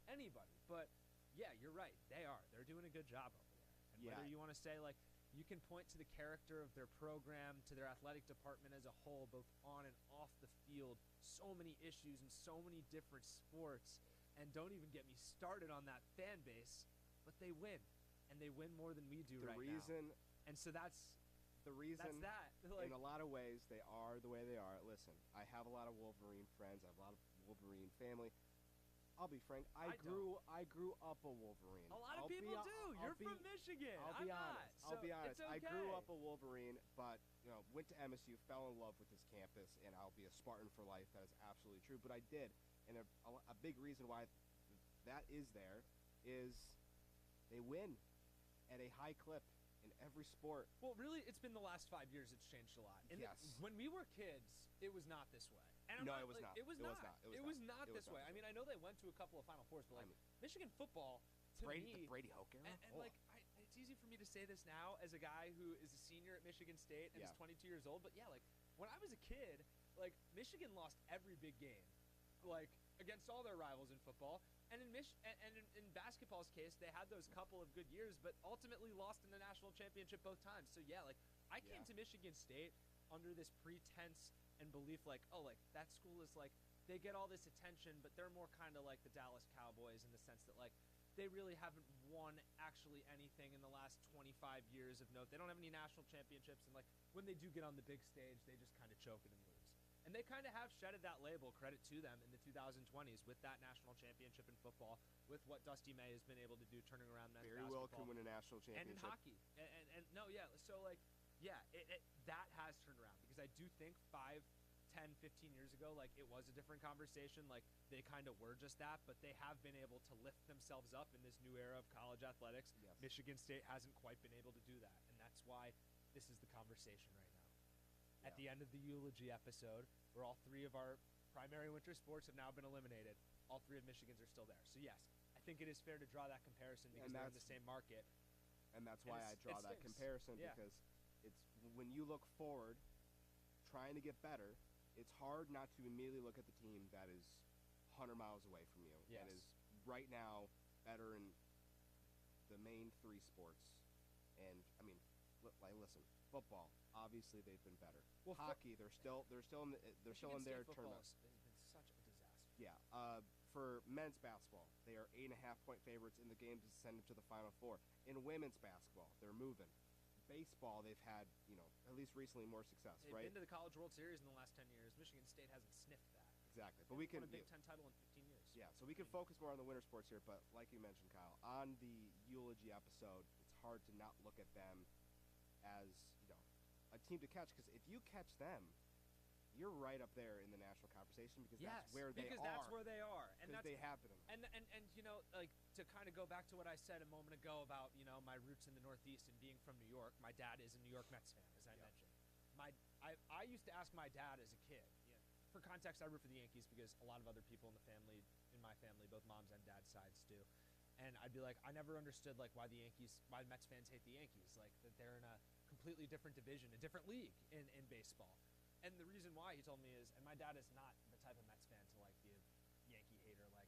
Anybody, but yeah, you're right. They're doing a good job over there. And whether you want to say like you can point to the character of their program, to their athletic department as a whole, both on and off the field, so many issues and so many different sports, and don't even get me started on that fan base, but they win, and they win more than we do now. And so that's the reason. That's that. Like, in a lot of ways, they are the way they are. Listen, I have a lot of Wolverine friends. I have a lot of Wolverine family. I'll be frank. I grew up a Wolverine. A lot of people do. You're from Michigan. I'll be honest. So I'll be honest. It's okay. I grew up a Wolverine, but went to MSU, fell in love with this campus, and I'll be a Spartan for life. That is absolutely true. But I did, and a big reason why that is there is they win at a high clip in every sport. Well, really, it's been the last 5 years. It's changed a lot. When we were kids, it was not this way. And it was not. It was not this way. I mean, I know they went to a couple of Final Fours, but Michigan football to me, the Brady Hoke era, it's easy for me to say this now as a guy who is a senior at Michigan State and is 22 years old. But yeah, like when I was a kid, like Michigan lost every big game, like against all their rivals in football. And in basketball's case, they had those couple of good years, but ultimately lost in the national championship both times. So yeah, like I came to Michigan State under this pretense and belief like, oh, like that school is like they get all this attention, but they're more kind of like the Dallas Cowboys in the sense that like they really haven't won actually anything in the last 25 years of note. They don't have any national championships, and like when they do get on the big stage, they just kind of choke it and lose. And they kind of have shedded that label, credit to them, in the 2020s with that national championship in football, with what Dusty May has been able to do turning around men's basketball. Very well can win a national championship. And in hockey. And no, yeah, so like, yeah, that has turned around, because I do think 5, 10, 15 years ago, like it was a different conversation. Like they kind of were just that, but they have been able to lift themselves up in this new era of college athletics. Yes. Michigan State hasn't quite been able to do that, and that's why this is the conversation right now. at the end of the eulogy episode, where all 3 of our primary winter sports have now been eliminated, all 3 of Michigan's are still there. So yes, I think it is fair to draw that comparison because they're in the same market. And that's why I draw that comparison, because it's when you look forward, trying to get better, it's hard not to immediately look at the team that is 100 miles away from you and is right now better in the main 3 sports. And I mean, listen, football, obviously they've been better. Well, hockey, they're still in their tournament. Has been such a disaster. Yeah. For men's basketball, they are 8.5-point favorites in the game to send them to the Final Four. In women's basketball, they're moving. Baseball, they've had, at least recently, more success, They've right? been to the College World Series in the last 10 years. Michigan State hasn't sniffed that. Exactly. But we can won a Big Ten title in 15 years. Yeah, so we can focus more on the winter sports here, but like you mentioned, Kyle, on the eulogy episode, it's hard to not look at them as, a team to catch, because if you catch them, you're right up there in the national conversation because that's where they are. Because that's where they are. And they have been. And like, to kind of go back to what I said a moment ago about, my roots in the Northeast and being from New York, my dad is a New York Mets fan, as I mentioned. I used to ask my dad as a kid, for context, I root for the Yankees because a lot of other people in my family, both mom's and dad's sides do. And I'd be like, I never understood like why Mets fans hate the Yankees, like that they're in a completely different division, a different league in baseball. And the reason why, he told me, is, and my dad is not the type of Mets fan to like be a Yankee hater, like,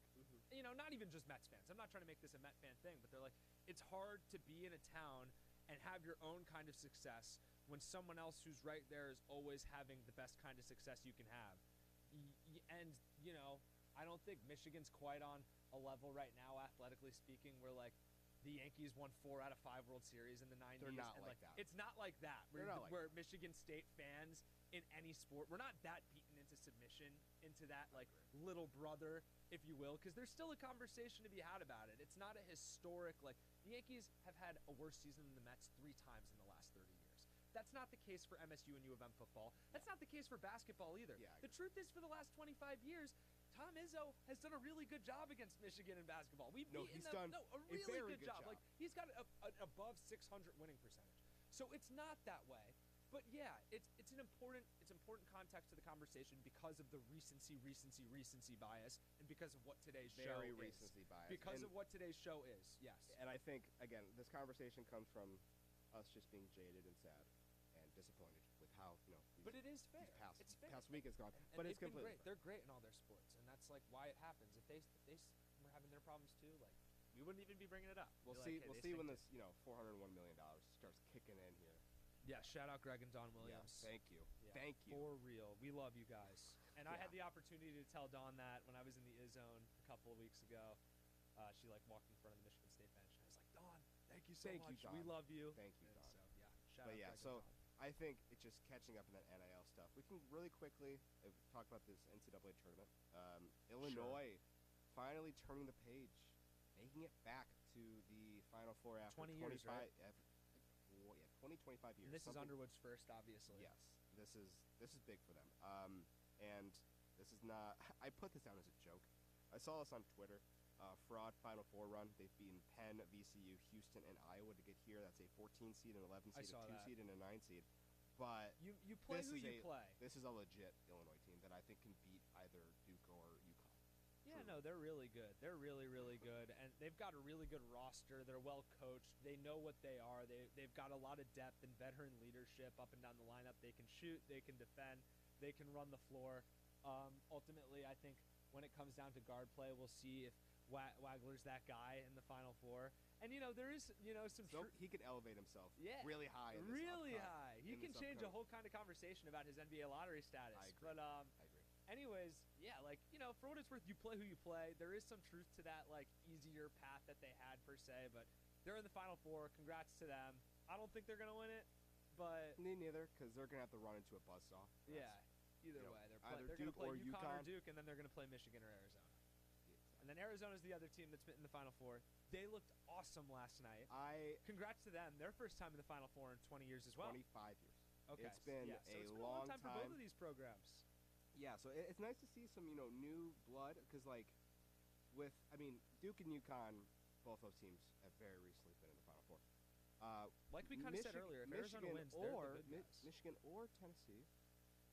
not even just Mets fans. I'm not trying to make this a Met fan thing, but they're like, it's hard to be in a town and have your own kind of success when someone else who's right there is always having the best kind of success you can have. And, I don't think Michigan's quite on a level right now, athletically speaking, where, like, the Yankees won 4 out of 5 World Series in the 90s. They're not and like that. It's not like that. Where Michigan State fans in any sport, we're not that beaten into submission, into that, like, little brother, if you will, because there's still a conversation to be had about it. It's not a historic, like, the Yankees have had a worse season than the Mets 3 times in the last 30 years. That's not the case for MSU and U of M football. That's not the case for basketball either. The truth is, for the last 25 years, Tom Izzo has done a really good job against Michigan in basketball. We've beaten them. A really good job. Like, he's got an above 600 winning percentage. So it's not that way. But yeah, it's an important context to the conversation because of the recency bias, and because of what today's show is. Recency bias. Because of what today's show is, yes. And I think, again, this conversation comes from us just being jaded and sad and disappointed with how, but it is fair. It's past week has gone. And but it's been completely great. They're great in all their sports, and that's like why it happens. If they were having their problems too, like, we wouldn't even be bringing it up. We'll see when this, $401 million starts kicking in here. Yeah, shout out Greg and Dawn Williams. Yeah, thank you. Yeah, thank you. For real. We love you guys. And I had the opportunity to tell Dawn that when I was in the I-Zone a couple of weeks ago. She walked in front of the Michigan State bench, and I was like, Dawn, thank you so much. We love you. Thank you, Dawn. So, shout out Greg and Dawn. I think it's just catching up in that NIL stuff. We can really quickly talk about this NCAA tournament. Illinois finally turning the page, making it back to the Final Four after 20 years, 25 right? 25 years. And this is Underwood's first, obviously. Yes, this is big for them. And this is not. I put this down as a joke. I saw this on Twitter. Fraud Final Four run. They've beaten Penn, VCU, Houston, and Iowa to get here. That's a 14 seed, an 11 seed, a 2 seed, and a 9 seed. But you play who you play. This is a legit Illinois team that I think can beat either Duke or UConn. Yeah, no, they're really good. They're really, really good, and they've got a really good roster. They're well coached. They know what they are. They've got a lot of depth and veteran leadership up and down the lineup. They can shoot. They can defend. They can run the floor. Ultimately, I think when it comes down to guard play, we'll see if Wagler's that guy in the Final Four. And, there is, some he can elevate himself really high. Really high. He can change a whole kind of conversation about his NBA lottery status. I agree. But, I agree. Anyways, yeah, for what it's worth, you play who you play. There is some truth to that, easier path that they had, per se. But they're in the Final Four. Congrats to them. I don't think they're going to win it, but... Me neither, because they're going to have to run into a buzzsaw. Yeah, either way. They're Duke going to play or UConn or UConn. Duke, and then they're going to play Michigan or Arizona. And then Arizona's the other team that's been in the Final Four. They looked awesome last night. Congrats to them. Their first time in the Final Four in 20 years as well. 25 years. Okay. It's been so it's been a long time for both of these programs. Yeah, so it's nice to see some, new blood, because, Duke and UConn, both those teams have very recently been in the Final Four. Like we kind of said earlier, if Arizona wins, they're the good guys. Michigan or Tennessee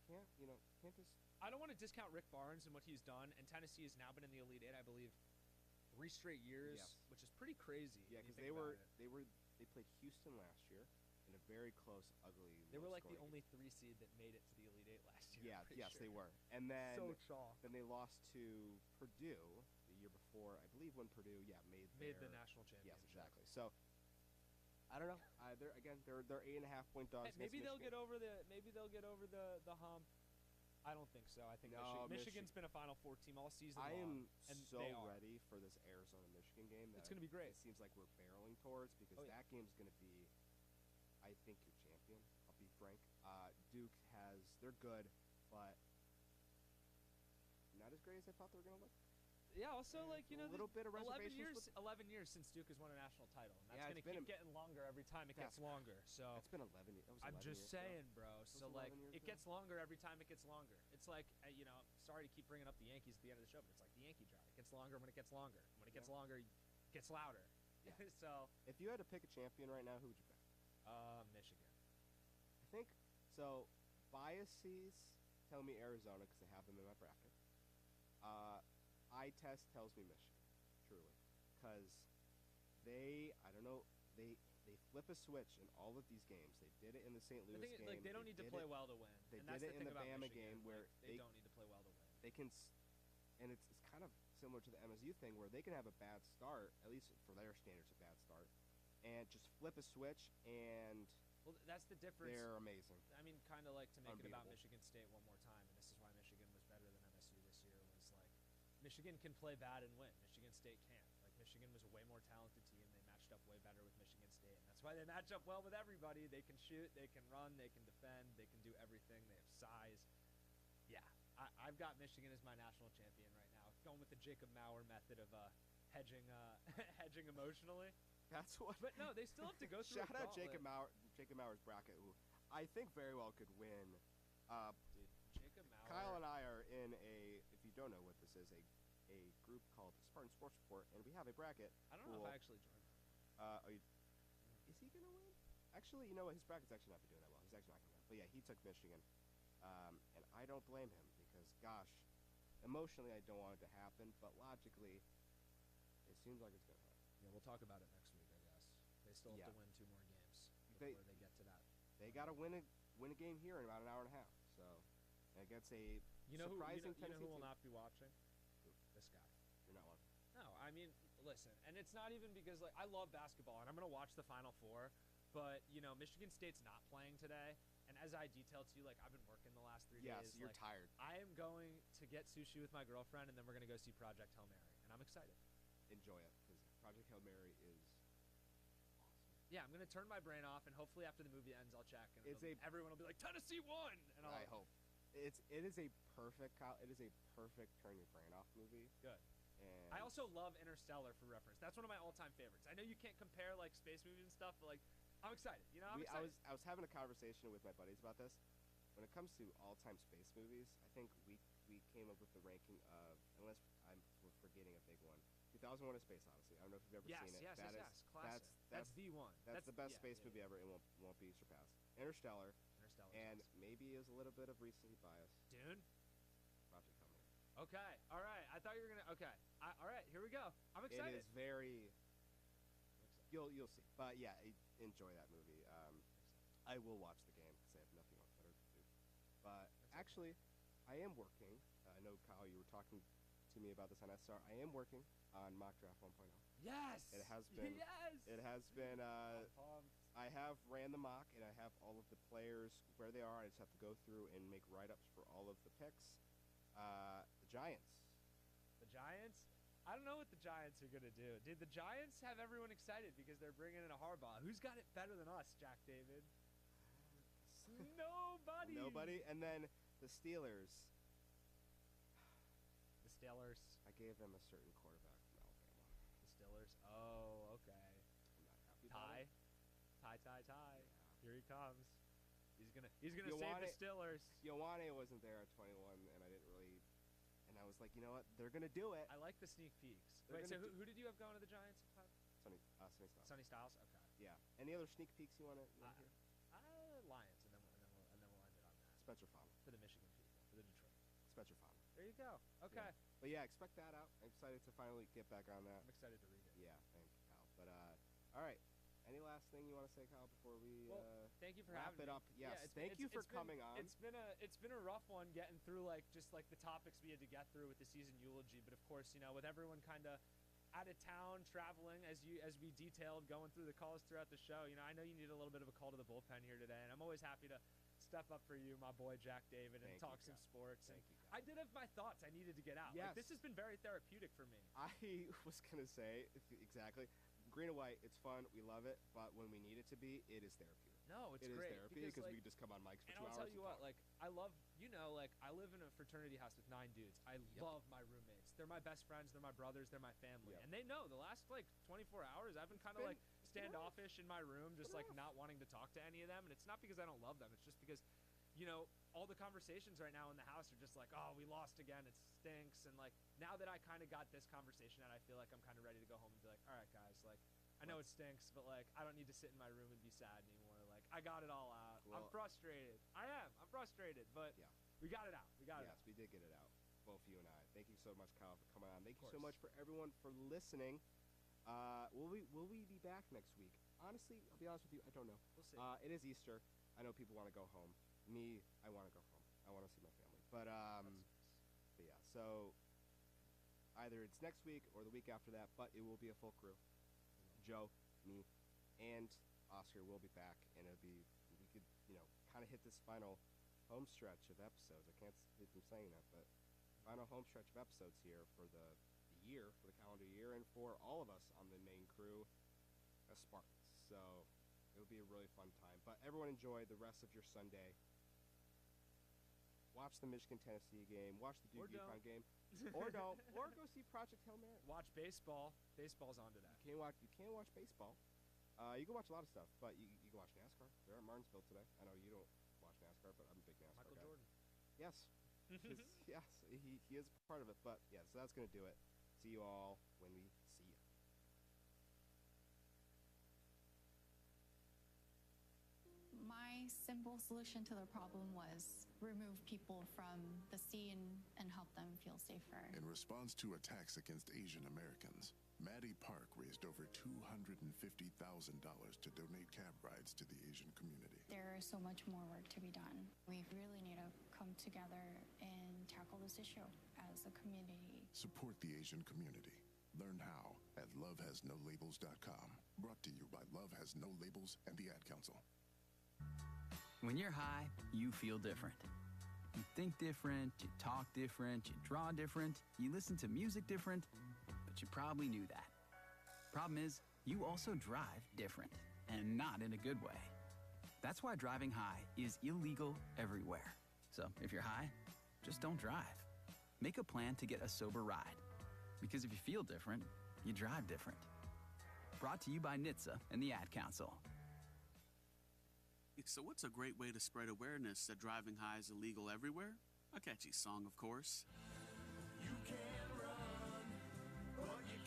can't just. I don't want to discount Rick Barnes and what he's done, and Tennessee has now been in the Elite Eight, I believe, 3 straight years, which is pretty crazy. Yeah, because they played Houston last year in a very close, ugly. They were like the only 3 seed that made it to the Elite Eight last year. Yeah, yes, they were. And then then they lost to Purdue the year before, I believe, when Purdue made the national championship. Yes, exactly. So I don't know. They're 8.5-point dogs. Hey, maybe they'll get over the hump. I don't think so. I think Michigan's been a Final Four team all season long. I am so ready for this Arizona-Michigan game. It's going to be great. It seems like we're barreling towards because that game's going to be, I think, your champion. I'll be frank. Duke they're good, but not as great as I thought they were going to look. Yeah, also, a little bit of 11 years since Duke has won a national title, and that's going to keep getting longer every time it gets longer. So it's been 11 years. I'm just saying, bro. So it gets longer every time it gets longer. It's like sorry to keep bringing up the Yankees at the end of the show, but it's like the Yankee jar. It gets longer when it gets longer. When it gets longer, it gets louder. Yeah. So if you had to pick a champion right now, who would you pick? Michigan. I think so. Biases tell me Arizona because I have them in my bracket. Eye test tells me Michigan, truly, because they flip a switch in all of these games. They did it in the St. Louis game. They don't need to play well to win. They did it in the Bama game where they don't need to play well to win. They can, and it's kind of similar to the MSU thing where they can have a bad start, at least for their standards, a bad start, and just flip a switch and. Well, that's the difference. They're amazing. I mean, kind of like to make it about Michigan State one more time, and this is why Michigan was better than MSU this year. Was like Michigan can play bad and win. Michigan State can't. Like Michigan was a way more talented team. They matched up way better with Michigan State, and that's why they match up well with everybody. They can shoot, they can run, they can defend, they can do everything. They have size. Yeah, I've got Michigan as my national champion right now. Going with the Jacob Maurer method of hedging emotionally. That's what. But no, they still have to go through. Shout out Jacob Maurer's bracket, who I think very well could win. Dude, Jacob Maurer. Kyle and I are in if you don't know what this is, a group called Spartan Sports Report, and we have a bracket. I don't know if I actually joined. Is he gonna win? Actually, you know what? His bracket's actually not been doing that well. He's actually not gonna win. But yeah, he took Michigan, and I don't blame him because, gosh, emotionally I don't want it to happen, but logically, it seems like it's gonna happen. Yeah, we'll talk about it next week, I guess. They still have to win 2 more games before they get to that. They got to win a game here in about an hour and a half. So against a surprising Tennessee who will team. not be watching? This guy. You're not watching. No, I mean, listen, and it's not even because I love basketball and I'm gonna watch the Final Four, but Michigan State's not playing today. And as I detailed to you, I've been working the last 3 days. Yes, you're tired. I am going to get sushi with my girlfriend, and then we're gonna go see Project Hail Mary, and I'm excited. Enjoy it because Project Hail Mary is awesome. Yeah, I'm gonna turn my brain off, and hopefully after the movie ends, I'll check, and everyone will be like, Tennessee won, and I hope it is a perfect turn your brain off movie. Good. And I also love Interstellar for reference. That's one of my all-time favorites. I know you can't compare space movies and stuff, but I'm excited. I'm excited. I was having a conversation with my buddies about this. When it comes to all-time space movies, I think we came up with the ranking of, unless we're forgetting a big one, 2001: A Space Odyssey. I don't know if you've ever seen it. Yes, classic. That's the one. That's the best space movie ever. It won't be surpassed. Interstellar. And awesome. Maybe is a little bit of recency bias. Dune. Project Hail Mary. Okay. All right. I thought you were gonna. Okay. All right. Here we go. I'm excited. It is very. You'll see. But yeah, enjoy that movie. I will watch the game because I have nothing else better to do. But actually, I am working. I know, Kyle, you were talking to me about this on SR. I am working on Mock Draft 1.0. Yes. It has been. Yes. It has been. I have ran the mock, and I have all of the players where they are. I just have to go through and make write-ups for all of the picks. The Giants. The Giants? I don't know what the Giants are going to do. Dude, the Giants have everyone excited because they're bringing in a Harbaugh. Who's got it better than us, Jack David? Nobody. Nobody. And then the Steelers. The Steelers. I gave them a certain quarterback from Alabama. The Steelers? Oh, okay. I'm not happy about it. Tie. Yeah. Here he comes. He's gonna save the Steelers. Ioane wasn't there at 21, and I didn't really. And I was like, you know what? They're gonna do it. I like the sneak peeks. Wait, so who did you have going to the Giants? Sonny Styles. Sonny Styles. Okay. Yeah. Any other sneak peeks you want to hear? Lions, and then we'll end it on that. Spencer Fowler. for the Michigan people, for the Detroit. It's Metro Fun. There you go. Okay. Yeah. But yeah, expect that out. I'm excited to finally get back on that. I'm excited to read it. Yeah, thank you, Kyle. But all right. Any last thing you want to say, Kyle, before we thank you for wrap having it me. up? Yes, thank you for coming on. It's been a rough one getting through like the topics we had to get through with the season eulogy. But of course, with everyone kind of out of town traveling, as we detailed, going through the calls throughout the show. I know you need a little bit of a call to the bullpen here today, and I'm always happy to step up for you, my boy Jack David, and talk some sports. Thank you, I did have my thoughts I needed to get out. Yes. This has been very therapeutic for me. I was gonna say exactly. Green and white, it's fun. We love it, but when we need it to be, it is therapeutic. No, it's great. great It is therapy because we just come on mics for 2 hours. And I'll tell you what, I love, I live in a fraternity house with 9 dudes. I love my roommates. They're my best friends. They're my brothers. They're my family. And they know the last 24 hours I've been kind of standoffish in my room, just not wanting to talk to any of them. And it's not because I don't love them. It's just because, all the conversations right now in the house are just like, oh, we lost again. It stinks. And now that I kind of got this conversation out, I feel like I'm kind of ready to go home and be like, all right, guys, I know it stinks, but I don't need to sit in my room and be sad anymore. I got it all out. I'm frustrated. I'm frustrated, but we got it out. We got it out. Yes, we did get it out, both you and I. Thank you so much, Kyle, for coming on. Thank you so much for everyone for listening. Will we be back next week? Honestly, I'll be honest with you, I don't know. We'll see. It is Easter. I know people want to go home. Me, I want to go home. I want to see my family. But yeah. So either it's next week or the week after that, but it will be a full crew. Joe, me, and Oscar will be back, and we could kind of hit this final home stretch of episodes. I can't keep from saying that, but final home stretch of episodes here for the year, for the calendar year, and for all of us on the main crew as Spartans. So it'll be a really fun time. But everyone enjoy the rest of your Sunday. Watch the Michigan-Tennessee game. Watch the Duke-UConn game. Or don't. Or go see Project Hail Mary. Watch baseball. Baseball's on today. You can watch baseball. You can watch a lot of stuff, but you can watch NASCAR. They're at Martinsville today. I know you don't watch NASCAR, but I'm a big NASCAR Michael guy. Jordan. Yes. Yes, he is part of it. But yeah, so that's going to do it. See you all when we see you. My simple solution to the problem was remove people from the scene and help them feel safer. In response to attacks against Asian Americans, Maddie Park raised over $250,000 to donate cab rides to the Asian community. There is so much more work to be done. We really need to come together and tackle this issue as a community. Support the Asian community. Learn how at lovehasnolabels.com. Brought to you by Love Has No Labels and the Ad Council. When you're high, you feel different. You think different, you talk different, you draw different, you listen to music different, but you probably knew that. Problem is, you also drive different, and not in a good way. That's why driving high is illegal everywhere. So if you're high, just don't drive. Make a plan to get a sober ride. Because if you feel different, you drive different. Brought to you by NHTSA and the Ad Council. So what's a great way to spread awareness that driving high is illegal everywhere? A catchy song, of course. You can run, but you